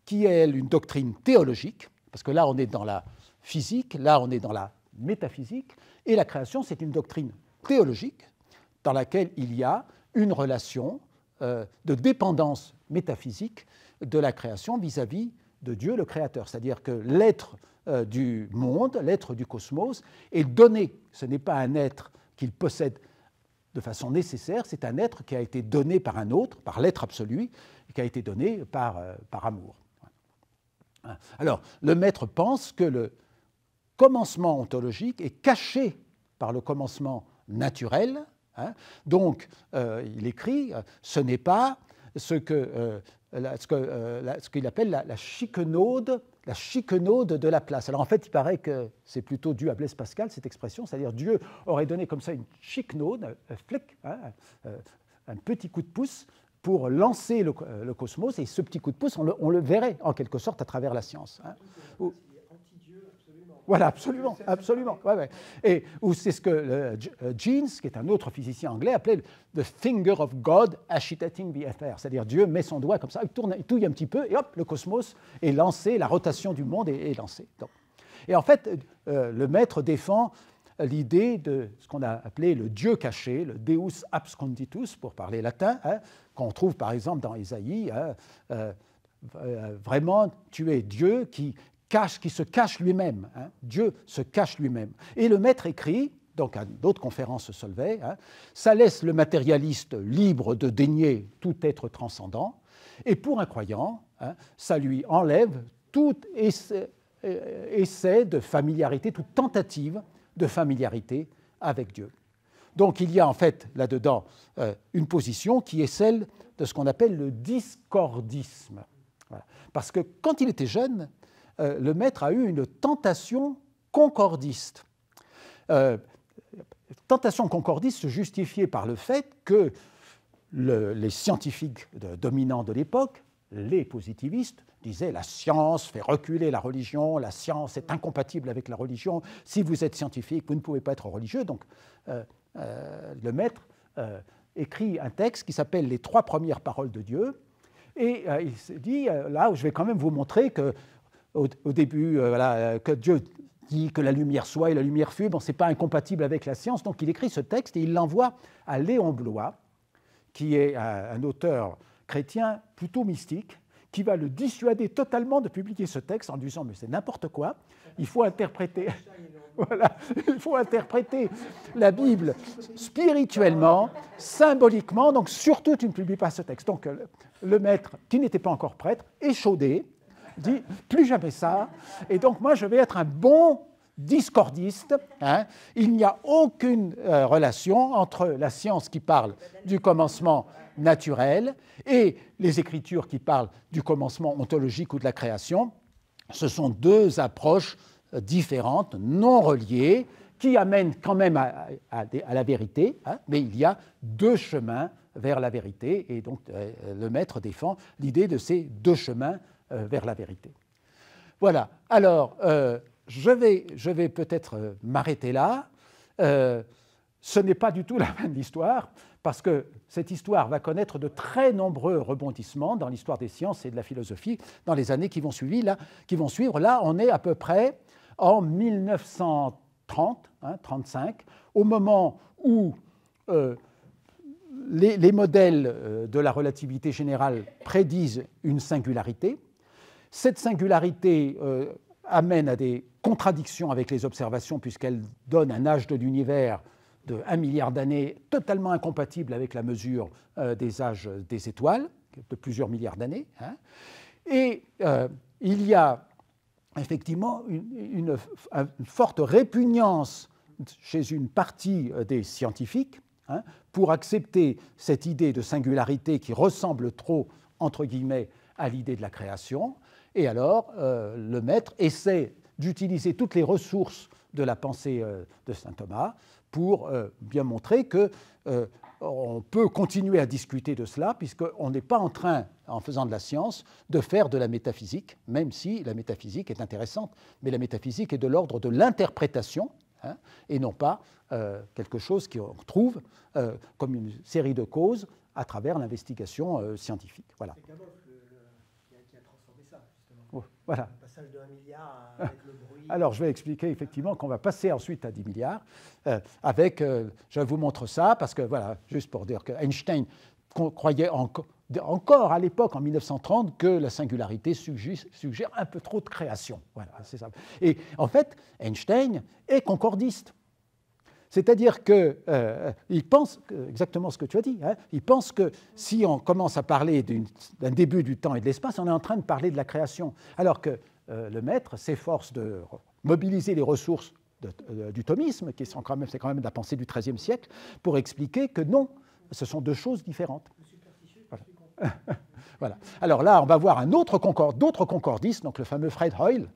S3: qui est, elle, une doctrine théologique, parce que là, on est dans la physique, là, on est dans la métaphysique, et la création, c'est une doctrine théologique dans laquelle il y a une relation de dépendance métaphysique de la création vis-à-vis de Dieu, le Créateur. C'est-à-dire que l'être du monde, l'être du cosmos, est donné. Ce n'est pas un être qu'il possède de façon nécessaire, c'est un être qui a été donné par un autre, par l'être absolu, qui a été donné par amour. Alors, le maître pense que le commencement ontologique est caché par le commencement naturel. Donc, il écrit, ce n'est pas ce qu'il appelle la chiquenaude de la place. Alors, en fait, il paraît que c'est plutôt dû à Blaise Pascal, cette expression, c'est-à-dire Dieu aurait donné comme ça une chiquenaude, un flic, un petit coup de pouce pour lancer le cosmos, et ce petit coup de pouce, on le verrait en quelque sorte à travers la science. Voilà, absolument, absolument. Ouais, ouais. Et c'est ce que Jeans, qui est un autre physicien anglais, appelait « the finger of God agitating the ether », c'est-à-dire Dieu met son doigt comme ça, il touille un petit peu, et hop, le cosmos est lancé, la rotation du monde est lancée. Donc. Et en fait, le maître défend l'idée de ce qu'on a appelé le Dieu caché, le Deus absconditus, pour parler latin, qu'on trouve par exemple dans Ésaïe. Vraiment, tu es Dieu qui se cache lui-même. Dieu se cache lui-même. Et le maître écrit, donc à d'autres conférences Solvay, ça laisse le matérialiste libre de dénier tout être transcendant, et pour un croyant, ça lui enlève tout essai de familiarité, toute tentative de familiarité avec Dieu. Donc il y a en fait là-dedans une position qui est celle de ce qu'on appelle le discordisme. Voilà. Parce que quand il était jeune, le maître a eu une tentation concordiste. Tentation concordiste se justifiait par le fait que les scientifiques dominants de l'époque, les positivistes, disaient la science fait reculer la religion, la science est incompatible avec la religion, si vous êtes scientifique, vous ne pouvez pas être religieux. Donc le maître écrit un texte qui s'appelle « Les 3 premières paroles de Dieu », et il se dit, là, je vais quand même vous montrer que au début, que Dieu dit que la lumière soit et la lumière fut, bon, ce n'est pas incompatible avec la science. Donc il écrit ce texte et il l'envoie à Léon Bloy, qui est un auteur chrétien plutôt mystique, qui va le dissuader totalement de publier ce texte en disant « mais c'est n'importe quoi, il faut interpréter... » Voilà, il faut interpréter la Bible spirituellement, symboliquement, donc surtout tu ne publies pas ce texte. Donc le maître, qui n'était pas encore prêtre, échaudé, dit plus jamais ça, et donc moi je vais être un bon discordiste. Il n'y a aucune relation entre la science qui parle du commencement naturel et les Écritures qui parlent du commencement ontologique ou de la création. Ce sont 2 approches différentes, non reliées, qui amènent quand même à la vérité, mais il y a 2 chemins vers la vérité, et donc le maître défend l'idée de ces 2 chemins vers la vérité. Voilà, alors je vais peut-être m'arrêter là. Ce n'est pas du tout la fin de l'histoire, parce que cette histoire va connaître de très nombreux rebondissements dans l'histoire des sciences et de la philosophie dans les années qui vont suivre. Là, on est à peu près en 1930, 35, au moment où les modèles de la relativité générale prédisent une singularité. Cette singularité amène à des contradictions avec les observations, puisqu'elle donne un âge de l'univers de 1 milliard d'années totalement incompatible avec la mesure des âges des étoiles, de plusieurs milliards d'années. Et il y a effectivement une forte répugnance chez une partie des scientifiques pour accepter cette idée de singularité qui ressemble trop, entre guillemets, à l'idée de la création. Et alors, le maître essaie d'utiliser toutes les ressources de la pensée de saint Thomas pour bien montrer que on peut continuer à discuter de cela, puisqu'on n'est pas en train, en faisant de la science, de faire de la métaphysique, même si la métaphysique est intéressante, mais la métaphysique est de l'ordre de l'interprétation, hein, et non pas quelque chose qu'on trouve comme une série de causes à travers l'investigation scientifique. Voilà.
S1: C'est Gamow qui a transformé ça, justement.
S3: Voilà.
S1: Le passage de 1 milliard avec le bruit.
S3: Alors, je vais expliquer effectivement qu'on va passer ensuite à 10 milliards avec, je vous montre ça, parce que, voilà, juste pour dire que Einstein croyait encore à l'époque, en 1930, que la singularité suggère un peu trop de création. Voilà, c'est ça. Et en fait, Einstein est concordiste. C'est-à-dire qu'il pense exactement ce que tu as dit. Hein, il pense que si on commence à parler d'un début du temps et de l'espace, on est en train de parler de la création. Alors que le maître s'efforce de mobiliser les ressources du thomisme, qui c'est quand même de la pensée du XIIIe siècle, pour expliquer que non, ce sont deux choses différentes. Voilà. Voilà. Alors là, on va voir d'autres concordistes, donc le fameux Fred Hoyle,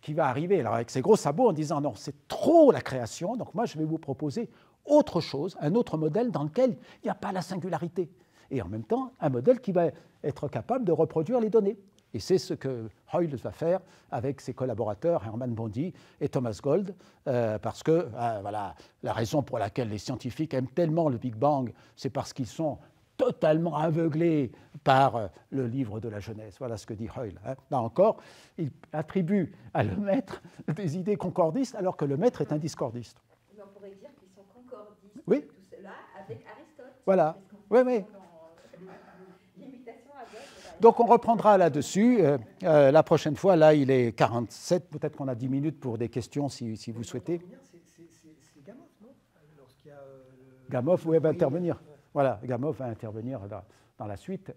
S3: qui va arriver alors avec ses gros sabots en disant non, c'est trop la création, donc moi je vais vous proposer autre chose, un autre modèle dans lequel il n'y a pas la singularité. Et en même temps, un modèle qui va être capable de reproduire les données. Et c'est ce que Hoyle va faire avec ses collaborateurs Hermann Bondi et Thomas Gold, parce que voilà, la raison pour laquelle les scientifiques aiment tellement le Big Bang, c'est parce qu'ils sont totalement aveuglés par le livre de la Genèse. Voilà ce que dit Hoyle. Hein. Là encore, il attribue à le maître des idées concordistes, alors que le maître est un discordiste.
S4: Mais on pourrait dire qu'ils sont concordistes,
S3: oui.
S4: Tout cela, avec Aristote.
S3: Voilà. Oui, oui.
S4: Aveugle,
S3: donc on reprendra là-dessus. La prochaine fois, là, il est 47. Peut-être qu'on a 10 minutes pour des questions, si vous souhaitez.
S1: C'est Gamow, non?
S3: Gamow, oui, va intervenir. Voilà, Gamow va intervenir dans la suite.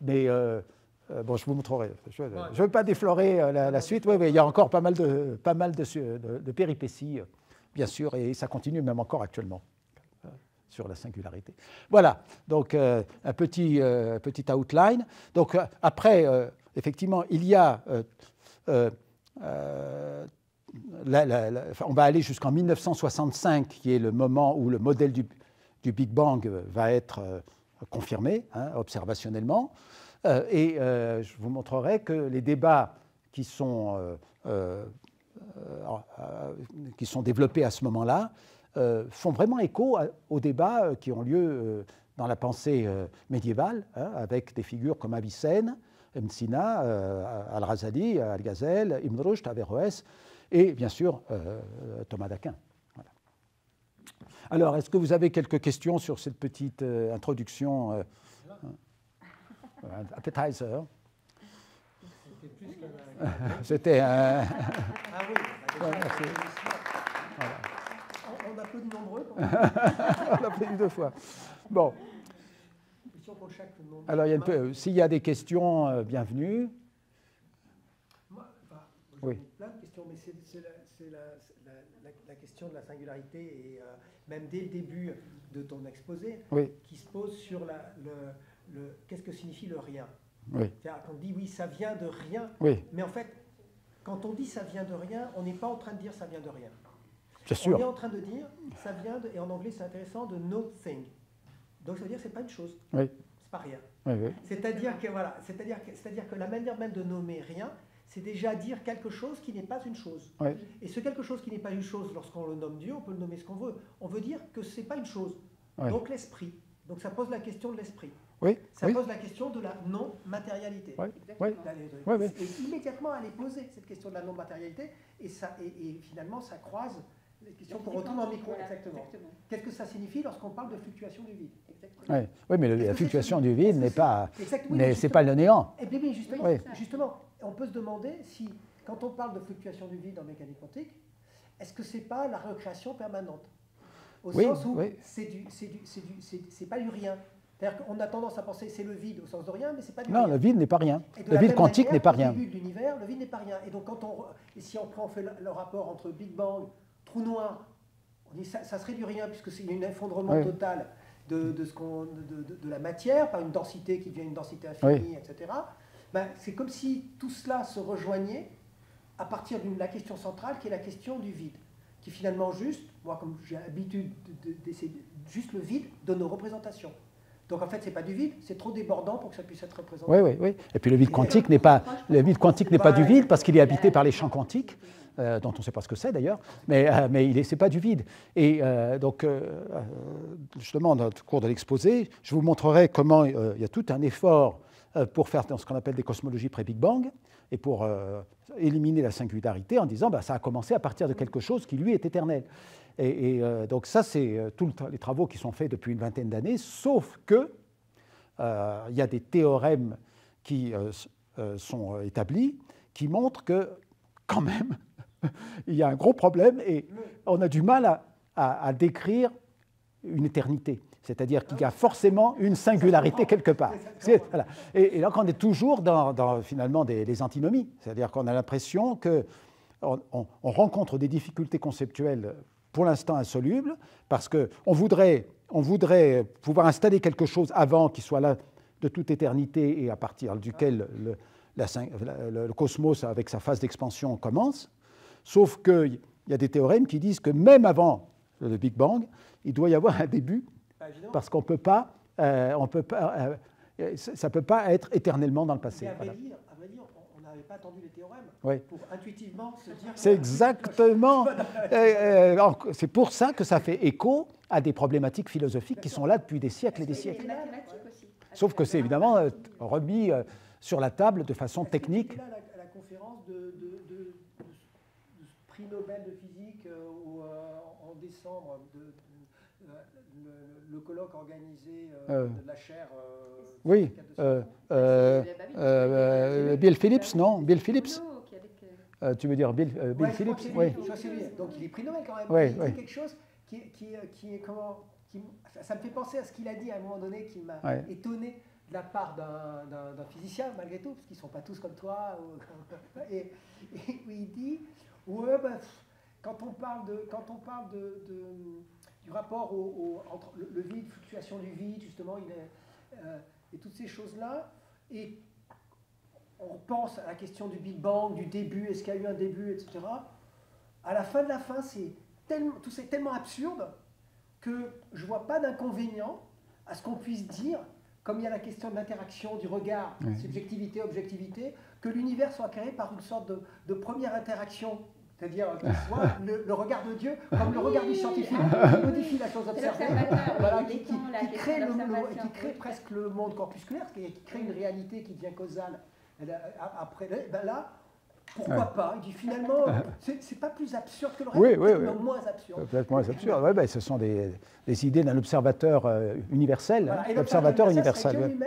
S3: Mais bon, je vous montrerai. Je ne veux pas déflorer la suite. Oui, il y a encore pas mal de péripéties, bien sûr, et ça continue même encore actuellement sur la singularité. Voilà, donc un petit outline. Donc après, effectivement, il y a... on va aller jusqu'en 1965, qui est le moment où le modèle du Big Bang va être confirmé, hein, observationnellement. Et je vous montrerai que les débats qui sont développés à ce moment-là font vraiment écho aux débats qui ont lieu dans la pensée médiévale, hein, avec des figures comme Avicenne, Ibn Sina, Al-Ghazali, Al-Ghazal, Ibn Rushd, Averroès, et bien sûr Thomas d'Aquin. Voilà. Alors, est-ce que vous avez quelques questions sur cette petite introduction appetizer? C'était un...
S1: Ah oui,
S3: ouais, merci. Voilà.
S1: On applaudit nombreux.
S3: On applaudit 2 fois. Bon. Alors, s'il y a des questions, bienvenue.
S1: Moi,
S3: oui.
S1: Plein de questions, mais c'est la question de la singularité, et même dès le début de ton exposé,
S3: oui.
S1: qui se pose sur qu'est-ce que signifie le rien.
S3: Oui.
S1: C'est-à-dire qu'on dit oui, ça vient de rien,
S3: oui.
S1: mais en fait, quand on dit ça vient de rien, on n'est pas en train de dire ça vient de rien.
S3: Bien sûr.
S1: On est en train de dire ça vient de, et en anglais c'est intéressant, de nothing. Donc ça veut dire que c'est pas une chose.
S3: Oui.
S1: C'est pas rien.
S3: Oui, oui.
S1: C'est-à-dire que voilà, c'est-à-dire que la manière même de nommer rien, c'est déjà dire quelque chose qui n'est pas une chose.
S3: Oui.
S1: Et ce quelque chose qui n'est pas une chose, lorsqu'on le nomme Dieu, on peut le nommer ce qu'on veut. On veut dire que c'est pas une chose.
S3: Oui.
S1: Donc l'esprit. Donc ça pose la question de l'esprit.
S3: Oui.
S1: Ça
S3: oui.
S1: pose la question de la non-matérialité.
S3: Oui. Oui.
S1: Oui, oui. Et immédiatement, elle est posée, cette question de la non-matérialité, et finalement, ça croise les questions qu'on retrouve en micro.
S4: Voilà,
S1: exactement. Qu'est-ce que ça signifie lorsqu'on parle de fluctuation du vide?
S3: Oui. Oui, mais la fluctuation du vide n'est pas, c'est pas le néant.
S1: Eh bien, justement,
S3: oui.
S1: justement, on peut se demander si, quand on parle de fluctuation du vide en mécanique quantique, est-ce que c'est pas la recréation permanente? Au sens où c'est pas du rien. C'est-à-dire qu'on a tendance à penser que c'est le vide au sens de rien, mais c'est pas du rien.
S3: Non, le vide n'est pas rien. Le vide quantique n'est pas rien.
S1: Au début de l'univers, le vide n'est pas rien. Et donc, si on fait le rapport entre Big Bang, trou noir, on dit ça serait du rien, puisque c'est un effondrement total de la matière, par une densité qui devient une densité infinie, etc. Ben, c'est comme si tout cela se rejoignait à partir de la question centrale, qui est la question du vide. qui finalement juste, moi comme j'ai l'habitude d'essayer, juste le vide de nos représentations. Donc en fait, ce n'est pas du vide, c'est trop débordant pour que ça puisse être représenté.
S3: Oui. Et puis le vide quantique n'est pas du vide parce qu'il est habité par les champs quantiques, dont on ne sait pas ce que c'est d'ailleurs, mais ce n'est pas du vide. Et donc, justement, dans le cours de l'exposé, je vous montrerai comment il y a tout un effort pour faire ce qu'on appelle des cosmologies pré-Big Bang et pour éliminer la singularité en disant ça a commencé à partir de quelque chose qui, lui, est éternel. Et donc ça, c'est tous les travaux qui sont faits depuis une vingtaine d'années, sauf que il y a des théorèmes qui sont établis qui montrent que, quand même, il y a un gros problème et on a du mal à décrire une éternité. C'est-à-dire qu'il y a forcément une singularité quelque part. Voilà. Et donc on est toujours dans finalement des antinomies. C'est-à-dire qu'on a l'impression qu'on rencontre des difficultés conceptuelles pour l'instant insolubles, parce qu'on voudrait pouvoir installer quelque chose avant qu'il soit là de toute éternité et à partir duquel le cosmos, avec sa phase d'expansion, commence. Sauf qu'il y a des théorèmes qui disent que même avant le Big Bang, il doit y avoir un début, parce qu'on peut pas, ça ne peut pas être éternellement dans le passé.
S1: À vrai dire, on n'avait pas attendu les théorèmes pour intuitivement se dire...
S3: C'est exactement... c'est pour ça que ça fait écho à des problématiques philosophiques qui sont là depuis des siècles et des siècles. Sauf que c'est évidemment remis sur la table de façon technique.
S1: Là, à la conférence de prix Nobel de physique en décembre, le colloque organisé de la chaire...
S3: oui, Bill Phillips, non? Bill Phillips? Tu veux dire Bill Phillips?
S1: Oui. Donc il est prix Nobel quand même. Il dit quelque chose qui est comment... ça me fait penser à ce qu'il a dit à un moment donné qui m'a étonné de la part d'un physicien, malgré tout, parce qu'ils ne sont pas tous comme toi. Et il dit, quand on parle du rapport entre le vide, fluctuation du vide, justement, et toutes ces choses-là, et on pense à la question du Big Bang, du début, est-ce qu'il y a eu un début, etc. À la fin de la fin, tout c'est tellement absurde que je ne vois pas d'inconvénient à ce qu'on puisse dire, comme il y a la question de l'interaction, du regard, subjectivité, objectivité, que l'univers soit créé par une sorte de première interaction, c'est-à-dire soit le regard de Dieu, comme le regard du scientifique, qui modifie la chose observée, qui crée presque le monde corpusculaire, qui crée une réalité qui devient causale. Après, là, pourquoi pas? Il dit finalement, c'est pas plus absurde que le reste, mais moins absurde.
S3: Peut-être moins absurde. Ce sont des idées d'un observateur universel.
S1: Voilà.
S3: L'observateur universel.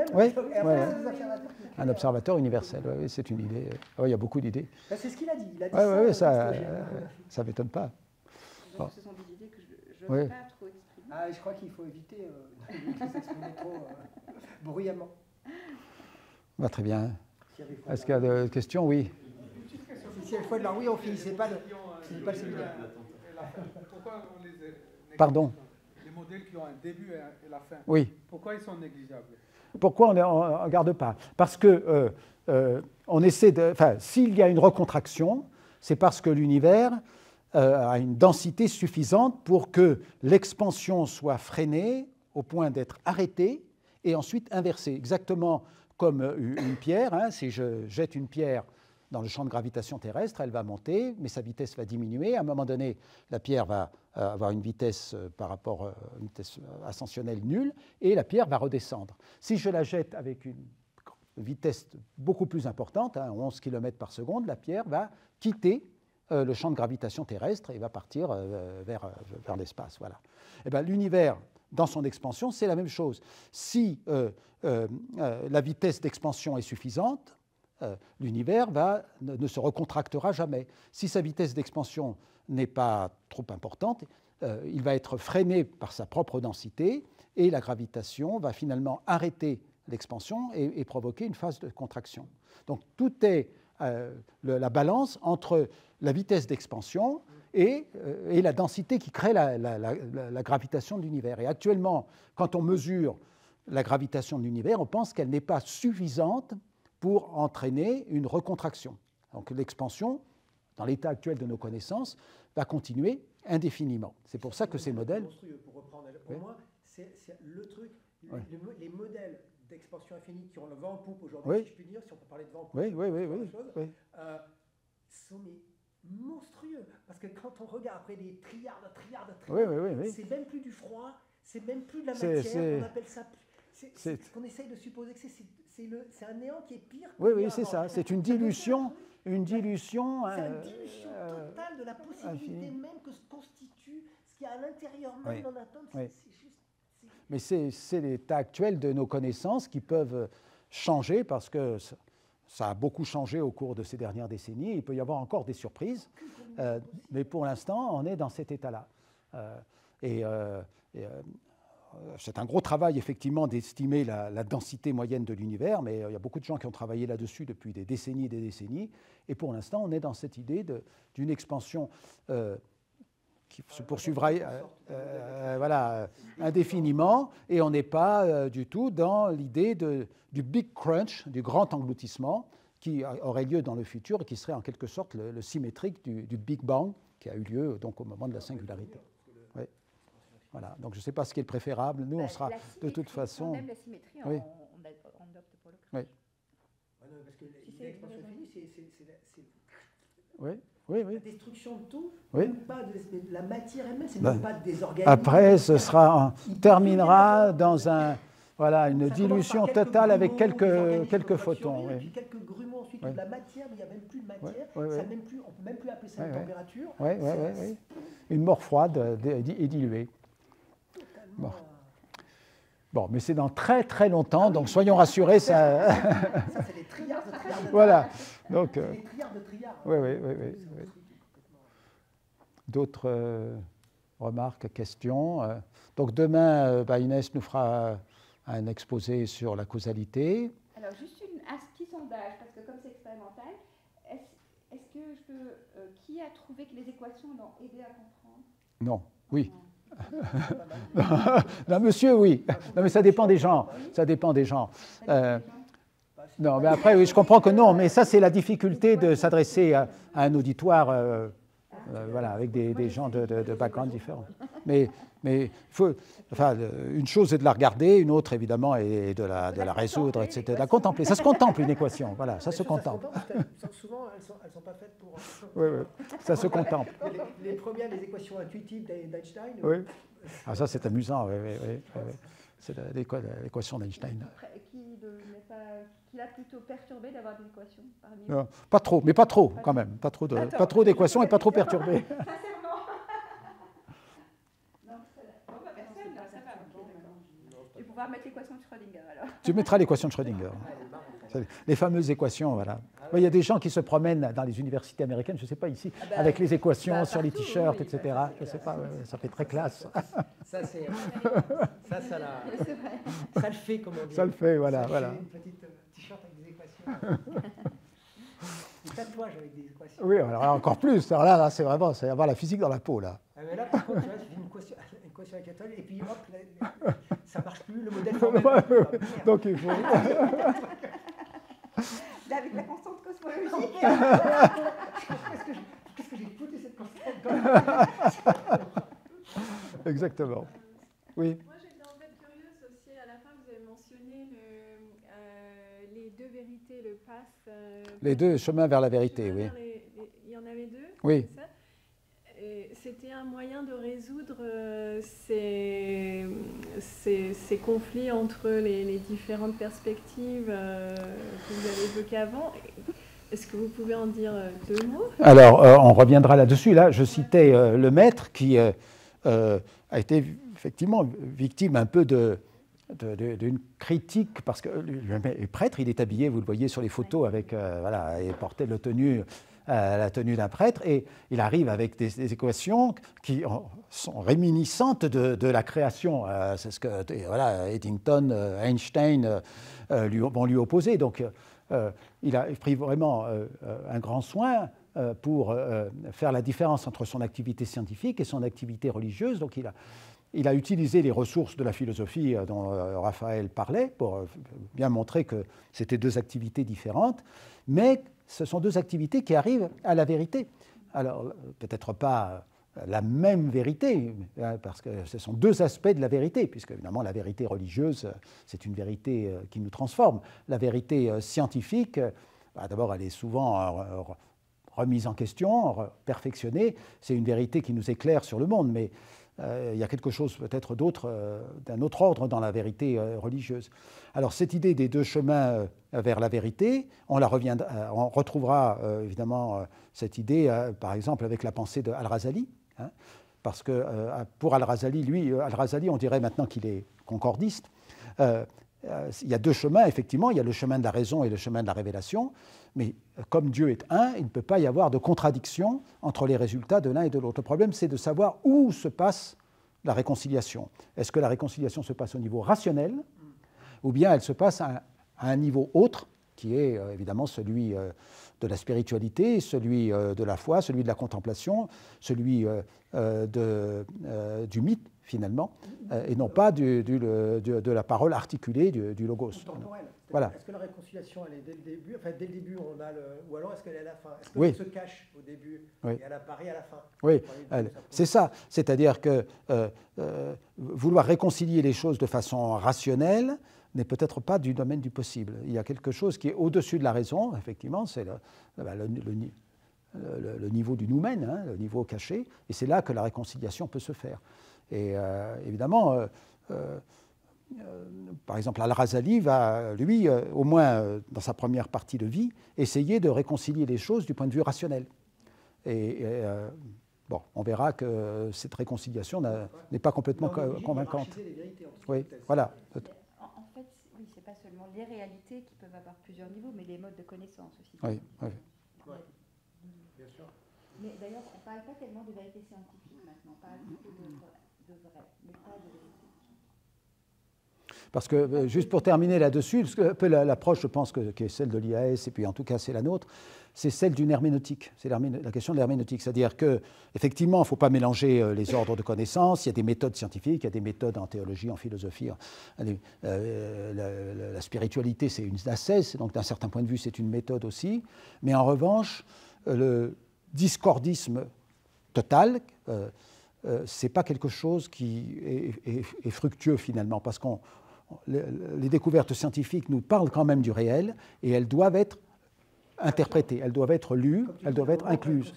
S3: Un observateur universel, c'est une idée. Il y a beaucoup d'idées.
S1: C'est ce qu'il a dit. Il a dit
S3: ça ne m'étonne pas.
S4: Donc, ce sont des idées que je ne veux pas trop exprimer.
S1: Je crois qu'il faut éviter de s'exprimer trop bruyamment.
S3: Très bien. Est-ce qu'il y a des questions? Oui.
S1: Si il faut de l'art, oui, on finissait pas le séminaire.
S5: Pourquoi on les néglige?
S3: Pardon?
S5: Les modèles qui ont un début et la fin.
S3: Oui.
S5: Pourquoi ils sont négligeables?
S3: Pourquoi on ne regarde pas? Parce que on essaie de. S'il y a une recontraction, c'est parce que l'univers a une densité suffisante pour que l'expansion soit freinée au point d'être arrêtée et ensuite inversée. Exactement comme une pierre. Si je jette une pierre dans le champ de gravitation terrestre, elle va monter, mais sa vitesse va diminuer. À un moment donné, la pierre va avoir une vitesse par rapport à une vitesse ascensionnelle nulle, et la pierre va redescendre. Si je la jette avec une vitesse beaucoup plus importante, 11 km par seconde, la pierre va quitter le champ de gravitation terrestre et va partir vers l'espace. Voilà. Et bien, l'univers, dans son expansion, c'est la même chose. Si la vitesse d'expansion est suffisante, l'univers ne se recontractera jamais. Si sa vitesse d'expansion n'est pas trop importante, il va être freiné par sa propre densité et la gravitation va finalement arrêter l'expansion et provoquer une phase de contraction. Donc tout est la balance entre la vitesse d'expansion et la densité qui crée la gravitation de l'univers. Et actuellement, quand on mesure la gravitation de l'univers, on pense qu'elle n'est pas suffisante pour entraîner une recontraction. Donc l'expansion, dans l'état actuel de nos connaissances, va continuer indéfiniment. C'est pour ça que ces modèles...
S1: Monstrueux, pour reprendre. Pour moi, c'est le truc.
S3: Oui.
S1: Les modèles d'expansion infinie qui ont le vent en poupe aujourd'hui,
S3: Oui.
S1: si je puis dire, si on peut parler de vent en poupe,
S3: Oui, oui, oui,
S1: c'est
S3: oui,
S1: autre chose,
S3: oui.
S1: sont monstrueux. Parce que quand on regarde après des trilliards,
S3: Oui, oui, oui, oui.
S1: c'est même plus du froid, c'est même plus de la
S3: C'est-
S1: matière,
S3: c'est-
S1: on appelle ça...
S3: c'est-
S1: Ce qu'on essaye de supposer que c'est un néant qui est pire que
S3: Oui,
S1: le
S3: oui,
S1: néant
S3: c'est
S1: avant.
S3: ça. C'est une dilution. Une dilution.
S1: C'est une dilution totale de la possibilité
S3: infini.
S1: même que se constitue ce qu'il y a à l'intérieur même
S3: Oui.
S1: d'un atome.
S3: Oui.
S1: C'est juste...
S3: Mais c'est l'état actuel de nos connaissances qui peuvent changer parce que ça a beaucoup changé au cours de ces dernières décennies. Il peut y avoir encore des surprises, mais pour l'instant, on est dans cet état-là. C'est un gros travail, effectivement, d'estimer la densité moyenne de l'univers, mais il y a beaucoup de gens qui ont travaillé là-dessus depuis des décennies et des décennies. Et pour l'instant, on est dans cette idée d'une expansion qui se poursuivra voilà, indéfiniment, et on n'est pas du tout dans l'idée du big crunch, du grand engloutissement, qui aurait lieu dans le futur et qui serait en quelque sorte le symétrique du Big Bang qui a eu lieu donc, au moment de la singularité. Oui. Voilà. Donc je ne sais pas ce qui est le préférable. Nous, on sera de toute façon...
S4: Même la symétrie,
S3: Oui.
S4: on opte pour le crunch.
S3: Oui.
S1: Parce que
S4: Si
S1: l'expansion
S4: c'est-
S1: infinie, c'est
S3: Oui, oui,
S1: la
S3: oui.
S1: destruction de tout,
S3: Oui.
S1: même pas de la matière elle-même, c'est
S3: Ben,
S1: même pas des organismes.
S3: Après, ce sera,
S1: Il
S3: terminera
S1: peut y
S3: dans voilà, une
S1: Ça commence
S3: dilution
S1: par quelques
S3: totale avec
S1: grumeaux, des organismes
S3: quelques
S1: qui
S3: photons.
S1: survivent,
S3: Oui.
S1: Puis quelques grumeaux ensuite,
S3: Oui.
S1: de la matière, mais il n'y a même plus de matière.
S3: Oui, oui,
S1: Ça
S3: oui.
S1: même plus, on ne peut même plus appeler ça
S3: Oui,
S1: une
S3: oui.
S1: température.
S3: Oui, oui, oui, oui. Une mort froide et diluée.
S1: Totalement,
S3: Bon, mais c'est dans très très longtemps, donc soyons rassurés. Ça...
S1: ça, c'est des trilliards de trilliards de
S3: voilà. Donc,
S1: C'est des trilliards de trilliards.
S3: oui, oui, oui, oui,
S1: C'est un
S3: oui.
S1: truc complètement-
S3: D'autres remarques, questions donc demain, Inès nous fera un exposé sur la causalité.
S4: Alors, juste un petit sondage, parce que comme c'est expérimental, est-ce que je peux... qui a trouvé que les équations l'ont aidé à comprendre?
S3: Non, oui. Non, monsieur, oui. Non, mais ça dépend des gens. Ça dépend des gens. Non, mais après, oui, je comprends que non, mais ça, c'est la difficulté de s'adresser à un auditoire voilà, avec des gens de background différents. Mais une chose est de la regarder, une autre, évidemment, est de la résoudre, etc. De la contempler. Ça se contemple, une équation. Voilà, ça se contemple.
S1: Souvent, elles ne sont pas faites pour...
S3: Oui, oui, ça se contemple.
S1: Les premières, les équations intuitives d'Einstein.
S3: Oui. Ah, ça, c'est amusant, oui, oui, oui, oui. C'est l'équation d'Einstein.
S4: Qui l'a plutôt perturbé d'avoir des équations parmi
S3: Non, pas trop, mais pas trop quand même. Pas trop d'équations et pas trop perturbées.
S4: Non, personne, là, ça va, ok, d'accord. Je vais pouvoir mettre l'équation de Schrödinger alors.
S3: Tu mettras l'équation de Schrödinger. Les fameuses équations, voilà. Il y a des gens qui se promènent dans les universités américaines, je ne sais pas ici, avec les équations sur les t-shirts, etc. Je ne sais pas, ça fait très classe.
S1: Ça, le fait, comme on dit.
S3: Ça le fait, voilà.
S1: Ça,
S3: voilà.
S1: Une petite t-shirt avec des équations. Des tatouages avec des équations.
S3: Oui, alors encore plus. Alors là c'est vraiment, c'est avoir la physique dans la peau, là.
S1: Ah, mais là, par contre, tu vois, j'ai une équation avec étoile, et puis hop, là, ça ne marche plus, le modèle formel.
S3: Donc il faut...
S4: Avec la constante cosmologique.
S1: Qu'est-ce que j'ai foutu cette constante?
S3: Exactement. Oui.
S2: Moi, j'étais en fait curieuse aussi, à la fin, vous avez mentionné les deux vérités, le pass.
S3: Les deux chemins vers la vérité, oui.
S2: Il y en avait deux,
S3: Oui.
S2: c'est ça? Et c'était un moyen de résoudre ces conflits entre les différentes perspectives que vous avez évoquées avant. Est-ce que vous pouvez en dire deux mots?
S3: Alors, on reviendra là-dessus. Là, je citais le maître qui a été effectivement victime un peu d'une critique, parce que le prêtre, il est habillé, vous le voyez sur les photos, avec, voilà, il portait la tenue d'un prêtre, et il arrive avec des équations qui sont réminiscentes de la création. C'est ce que voilà, Eddington, Einstein vont lui opposer. Donc, il a pris vraiment un grand soin pour faire la différence entre son activité scientifique et son activité religieuse. Donc, il a utilisé les ressources de la philosophie dont Raphaël parlait pour bien montrer que c'était deux activités différentes, mais ce sont deux activités qui arrivent à la vérité. Alors, peut-être pas la même vérité, parce que ce sont deux aspects de la vérité, puisque évidemment la vérité religieuse, c'est une vérité qui nous transforme. La vérité scientifique, d'abord, elle est souvent remise en question, perfectionnée. C'est une vérité qui nous éclaire sur le monde, mais il y a quelque chose peut-être d'autre, d'un autre ordre dans la vérité religieuse. Alors cette idée des deux chemins vers la vérité, on retrouvera évidemment cette idée, par exemple, avec la pensée de Al-Razali, hein, parce que pour Al-Razali, Al-Razali, on dirait maintenant qu'il est concordiste. Il y a deux chemins, effectivement, il y a le chemin de la raison et le chemin de la révélation, mais comme Dieu est un, il ne peut pas y avoir de contradiction entre les résultats de l'un et de l'autre. Le problème, c'est de savoir où se passe la réconciliation. Est-ce que la réconciliation se passe au niveau rationnel, ou bien elle se passe à un niveau autre, qui est évidemment celui de la spiritualité, celui de la foi, celui de la contemplation, celui du mythe, finalement, et non pas de la parole articulée du logos.
S1: Temporelle.
S3: Voilà.
S1: Est-ce que la réconciliation, elle est dès le début, enfin dès le début, on a ou alors est-ce qu'elle est à la fin? Est-ce
S3: Oui.
S1: qu'elle se cache au début
S3: Oui.
S1: et elle apparaît à la fin?
S3: Oui, c'est ça. C'est-à-dire que vouloir réconcilier les choses de façon rationnelle n'est peut-être pas du domaine du possible. Il y a quelque chose qui est au-dessus de la raison, effectivement, c'est le niveau du noumen, hein, le niveau caché, et c'est là que la réconciliation peut se faire. Et évidemment, par exemple, Al-Razali va, lui, au moins dans sa première partie de vie, essayer de réconcilier les choses du point de vue rationnel. Bon, on verra que cette réconciliation n'est pas complètement convaincante. Oui, voilà.
S4: En fait, oui, c'est pas seulement les réalités qui peuvent avoir plusieurs niveaux, mais les modes de connaissance aussi.
S3: Oui, oui.
S1: Bien sûr.
S4: Mais d'ailleurs, on ne parle pas tellement de vérité scientifique maintenant, on parle plutôt de vrai, mais pas de vérité.
S3: Parce que, juste pour terminer là-dessus, un peu l'approche, je pense, qui est celle de l'IAS, et puis en tout cas c'est la nôtre, c'est celle d'une herméneutique. C'est la question de l'herméneutique. C'est-à-dire qu'effectivement, il ne faut pas mélanger les ordres de connaissances. Il y a des méthodes scientifiques, il y a des méthodes en théologie, en philosophie. La spiritualité, c'est une ascèse, donc d'un certain point de vue, c'est une méthode aussi. Mais en revanche, le discordisme total, ce n'est pas quelque chose qui est fructueux finalement, parce que les découvertes scientifiques nous parlent quand même du réel, et elles doivent être interprétées, elles doivent être lues, elles doivent être incluses.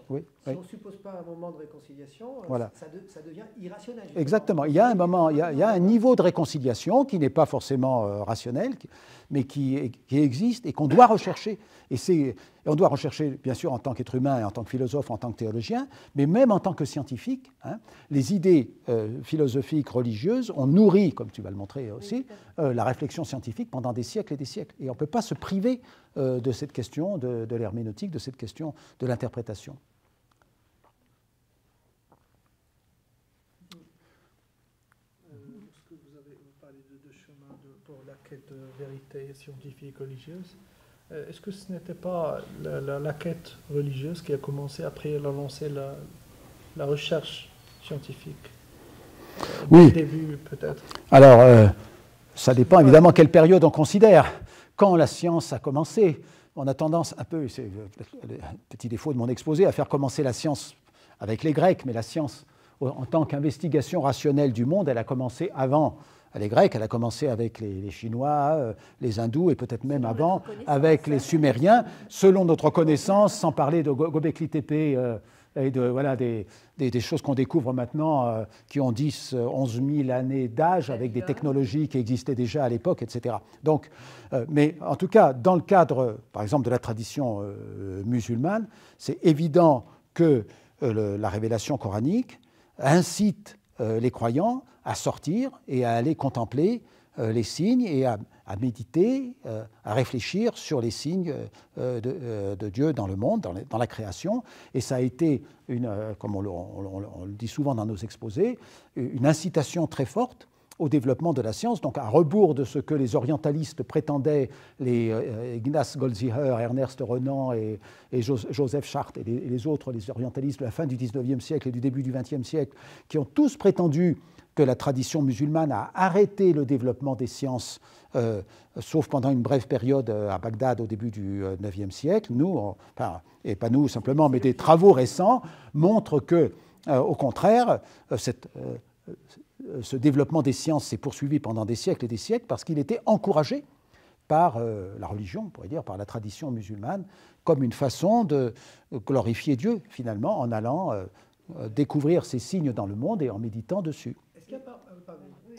S3: Oui,
S1: si
S3: oui.
S1: on ne suppose pas un moment de réconciliation,
S3: voilà.
S1: ça devient irrationnel. Justement.
S3: Exactement. Il y a un moment, il y a un niveau de réconciliation qui n'est pas forcément rationnel, mais qui existe et qu'on doit rechercher. Et on doit rechercher, bien sûr, en tant qu'être humain et en tant que philosophe, en tant que théologien, mais même en tant que scientifique. Hein, les idées philosophiques, religieuses ont nourri, comme tu vas le montrer aussi, la réflexion scientifique pendant des siècles et des siècles. Et on ne peut pas se priver de cette question de l'herméneutique, de cette question de l'interprétation.
S5: Lorsque vous avez parlé de deux chemins pour la quête de vérité scientifique et religieuse, est-ce que ce n'était pas la quête religieuse qui a commencé après lancer la recherche scientifique
S3: Oui.
S5: Au début, peut-être.
S3: Alors, ça dépend évidemment quelle période on considère. Quand la science a commencé, on a tendance un peu, c'est le petit défaut de mon exposé, à faire commencer la science avec les Grecs, mais la science en tant qu'investigation rationnelle du monde, elle a commencé avant les Grecs, elle a commencé avec les Chinois, les Hindous et peut-être même avant avec les Sumériens, selon notre connaissance, sans parler de Göbekli Tepe et des choses qu'on découvre maintenant qui ont 10, 11 000 années d'âge avec des technologies qui existaient déjà à l'époque, etc. Donc, mais en tout cas, dans le cadre, par exemple, de la tradition musulmane, c'est évident que la révélation coranique incite les croyants à sortir et à aller contempler les signes et à méditer, à réfléchir sur les signes de Dieu dans le monde, dans la création. Et ça a été, comme on le dit souvent dans nos exposés, une incitation très forte au développement de la science, donc à rebours de ce que les orientalistes prétendaient, les Ignaz Goldziher, Ernest Renan et Joseph Chartres et les autres, les orientalistes de la fin du XIXe siècle et du début du XXe siècle, qui ont tous prétendu que la tradition musulmane a arrêté le développement des sciences, sauf pendant une brève période à Bagdad au début du IXe siècle. Nous, et pas nous simplement, mais des travaux récents montrent que, au contraire, ce développement des sciences s'est poursuivi pendant des siècles et des siècles parce qu'il était encouragé par la religion, on pourrait dire, par la tradition musulmane, comme une façon de glorifier Dieu, finalement, en allant découvrir ces signes dans le monde et en méditant dessus.
S1: Est-ce qu'il y a pas...
S4: Oui.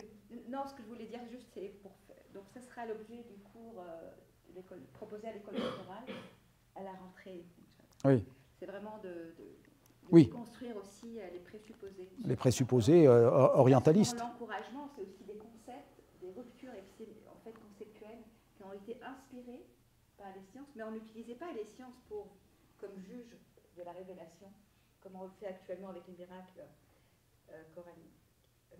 S4: Non, ce que je voulais dire juste, c'est donc ce sera l'objet du cours proposé à l'école doctorale à la rentrée.
S3: Oui.
S4: C'est vraiment de
S3: oui.
S4: construire aussi les présupposés.
S3: Les présupposés orientalistes.
S4: L'encouragement, c'est aussi des concepts, des ruptures en fait, conceptuelles qui ont été inspirées par les sciences, mais on n'utilisait pas les sciences comme juge de la révélation, comme on le fait actuellement avec les miracles coraniques.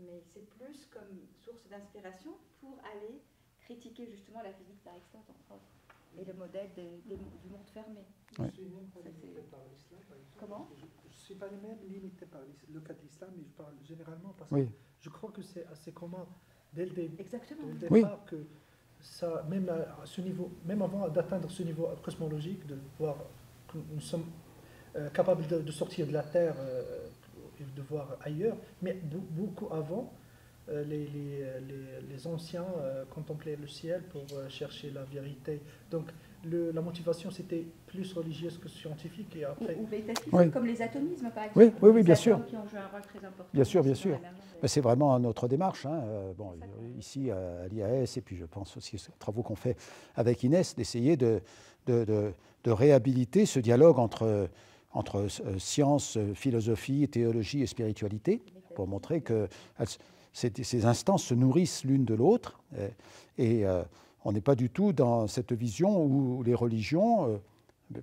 S4: Mais c'est plus comme source d'inspiration pour aller critiquer justement la physique d'Aristote, entre autres, et le modèle du monde fermé.
S5: Je suis même pas limité par l'islam, par exemple.
S4: Comment?
S5: Je ne suis pas même limité par le cas de l'islam, mais je parle généralement parce
S3: oui.
S5: que je crois que c'est assez commun dès le début.
S4: Exactement.
S5: Dès le
S3: oui.
S5: départ que ça, même à ce niveau, même avant d'atteindre ce niveau cosmologique, de voir que nous sommes capables de sortir de la Terre et de voir ailleurs, mais beaucoup avant, les anciens contemplaient le ciel pour chercher la vérité. Donc la motivation, c'était plus religieuse que scientifique. Et après...
S4: Ou métaphysique,
S3: oui.
S4: comme les atomismes, par exemple.
S3: Oui, bien sûr.
S4: Qui ont joué un rôle très important.
S3: Bien sûr. Mais c'est vraiment notre démarche. Hein. Bon, ici, à l'IAS, et puis je pense aussi aux travaux qu'on fait avec Inès, d'essayer de réhabiliter ce dialogue entre science, philosophie, théologie et spiritualité, pour montrer que ces instances se nourrissent l'une de l'autre. Et on n'est pas du tout dans cette vision où les religions,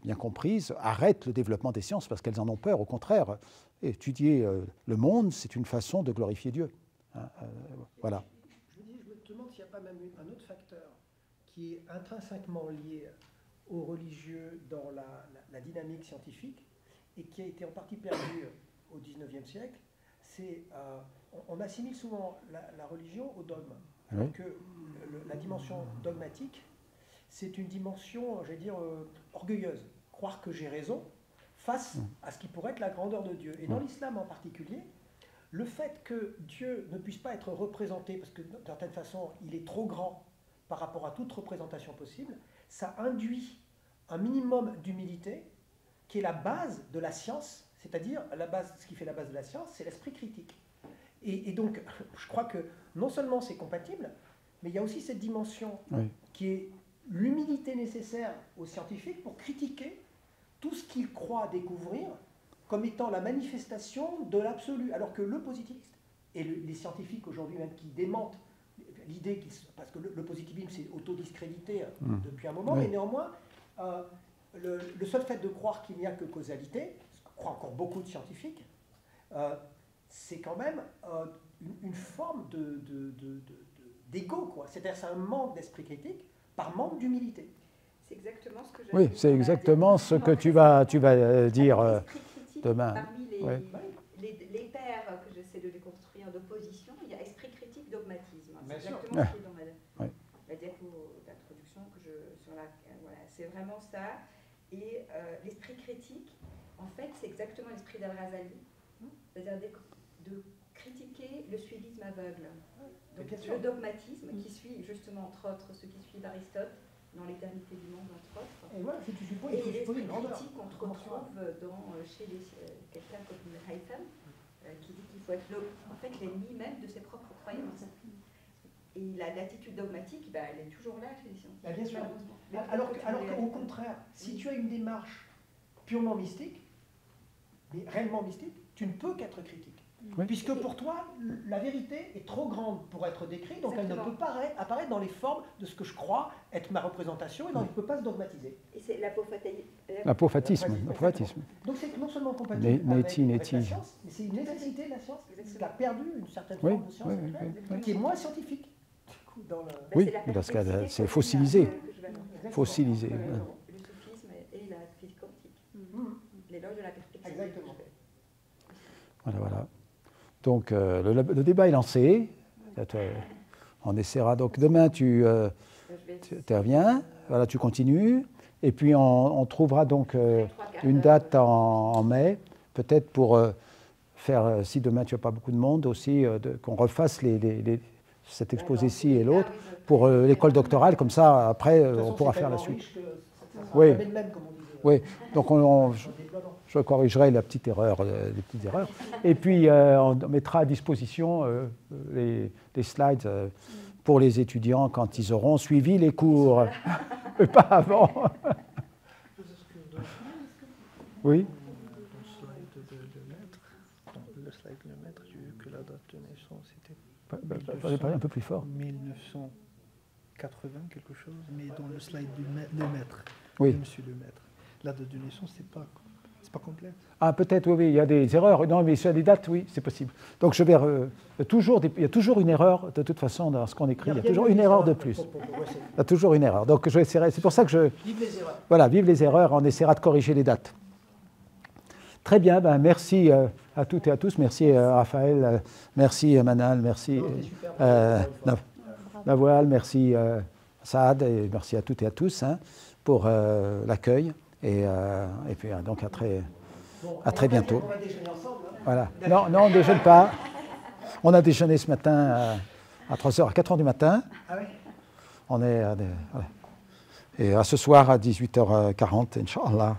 S3: bien comprises, arrêtent le développement des sciences parce qu'elles en ont peur. Au contraire, étudier le monde, c'est une façon de glorifier Dieu. Voilà.
S1: Je me demande s'il n'y a pas même un autre facteur qui est intrinsèquement lié aux religieux dans la dynamique scientifique et qui a été en partie perdu au XIXe siècle. On assimile souvent la religion au dogme.
S3: Oui.
S1: Que la dimension dogmatique, c'est une dimension, j'allais dire, orgueilleuse. Croire que j'ai raison face à ce qui pourrait être la grandeur de Dieu. Et dans l'islam en particulier, le fait que Dieu ne puisse pas être représenté, parce que d'une certaine façon, il est trop grand par rapport à toute représentation possible, ça induit un minimum d'humilité qui est la base de la science, c'est-à-dire ce qui fait la base de la science, c'est l'esprit critique. Et donc, je crois que non seulement c'est compatible, mais il y a aussi cette dimension qui est l'humilité nécessaire aux scientifiques pour critiquer tout ce qu'ils croient découvrir comme étant la manifestation de l'absolu. Alors que le positiviste, et les scientifiques aujourd'hui même qui démentent l'idée, parce que le positivisme c'est autodiscrédité depuis un moment, mais néanmoins, le seul fait de croire qu'il n'y a que causalité, ce que croient encore beaucoup de scientifiques, c'est quand même une forme d'ego, quoi. C'est-à-dire c'est un manque d'esprit critique par manque d'humilité.
S4: C'est exactement ce que je...
S3: Oui, c'est exactement ce que tu vas dire demain.
S4: Parmi les pairs que j'essaie de déconstruire d'opposition, il y a esprit critique, dogmatisme. C'est exactement ce qui est dans la diapo d'introduction voilà, c'est vraiment ça. Et l'esprit critique, en fait, c'est exactement l'esprit d'Al-Ghazali. C'est-à-dire de critiquer le suivisme aveugle. Donc le dogmatisme qui suit justement, entre autres, ceux qui suivent Aristote dans l'éternité du monde, entre autres.
S1: Et voilà, c'est tout.
S4: Et l'esprit critique qu'on retrouve chez quelqu'un comme Ibn Haytham, qui dit qu'il faut être en fait l'ennemi même de ses propres croyances. Et l'attitude dogmatique, elle est toujours là chez les scientifiques.
S1: Bien sûr. Alors qu'au contraire, si tu as une démarche purement mystique, mais réellement mystique, tu ne peux qu'être critique. Oui. Puisque pour toi, la vérité est trop grande pour être décrite, donc elle ne peut pas apparaître dans les formes de ce que je crois être ma représentation, et donc il ne peut pas se dogmatiser.
S4: Et c'est
S3: l'apophatisme.
S1: Donc c'est non seulement compatible avec la science, mais c'est une nécessité de la science qui a perdu une certaine forme de science qui est moins scientifique.
S3: Oui, parce que c'est fossilisé. Fossilisé.
S4: Le sophisme et la physique quantique. L'éloge de la perspective.
S1: Exactement.
S3: Voilà. Donc, le débat est lancé. On essaiera. Donc, demain, tu reviens. Voilà, tu continues. Et puis, on trouvera donc une date en mai, peut-être pour faire, si demain tu n'as pas beaucoup de monde, aussi qu'on refasse cet exposé-ci et l'autre pour l'école doctorale. Comme ça, après, on pourra faire la suite. Oui. Oui. Donc, je corrigerai la petite erreur, les petites erreurs. Et puis, on mettra à disposition les slides pour les étudiants quand ils auront suivi les cours, mais pas avant. Oui.
S5: Le slide de Lemaître, j'ai vu que la date de naissance était
S3: Parlez un peu plus fort.
S5: 1980 quelque chose, mais dans le slide de Lemaître,
S3: oui.
S5: de Monsieur Lemaître, la date de naissance, c'est pas complet.
S3: Ah, peut-être, oui, il y a des erreurs. Non, mais sur les dates, oui, c'est possible. Donc, je vais. Il y a toujours une erreur, de toute façon, dans ce qu'on écrit. Il y a toujours une erreur de plus. Il y a toujours une erreur. Donc, je vais essayer. C'est pour ça que je.
S1: Vive les erreurs.
S3: Voilà, vive les erreurs. On essaiera de corriger les dates. Très bien, merci à toutes et à tous. Merci Raphaël, merci Manal, merci Nawal, merci Saad, et merci à toutes et à tous pour l'accueil. Et puis donc à très bientôt.
S1: On va déjeuner ensemble.
S3: Voilà. Non, on ne déjeune pas. On a déjeuné ce matin à 3h, à 4h du matin.
S1: Ah oui.
S3: On est et à ce soir à 18h40, Inch'Allah.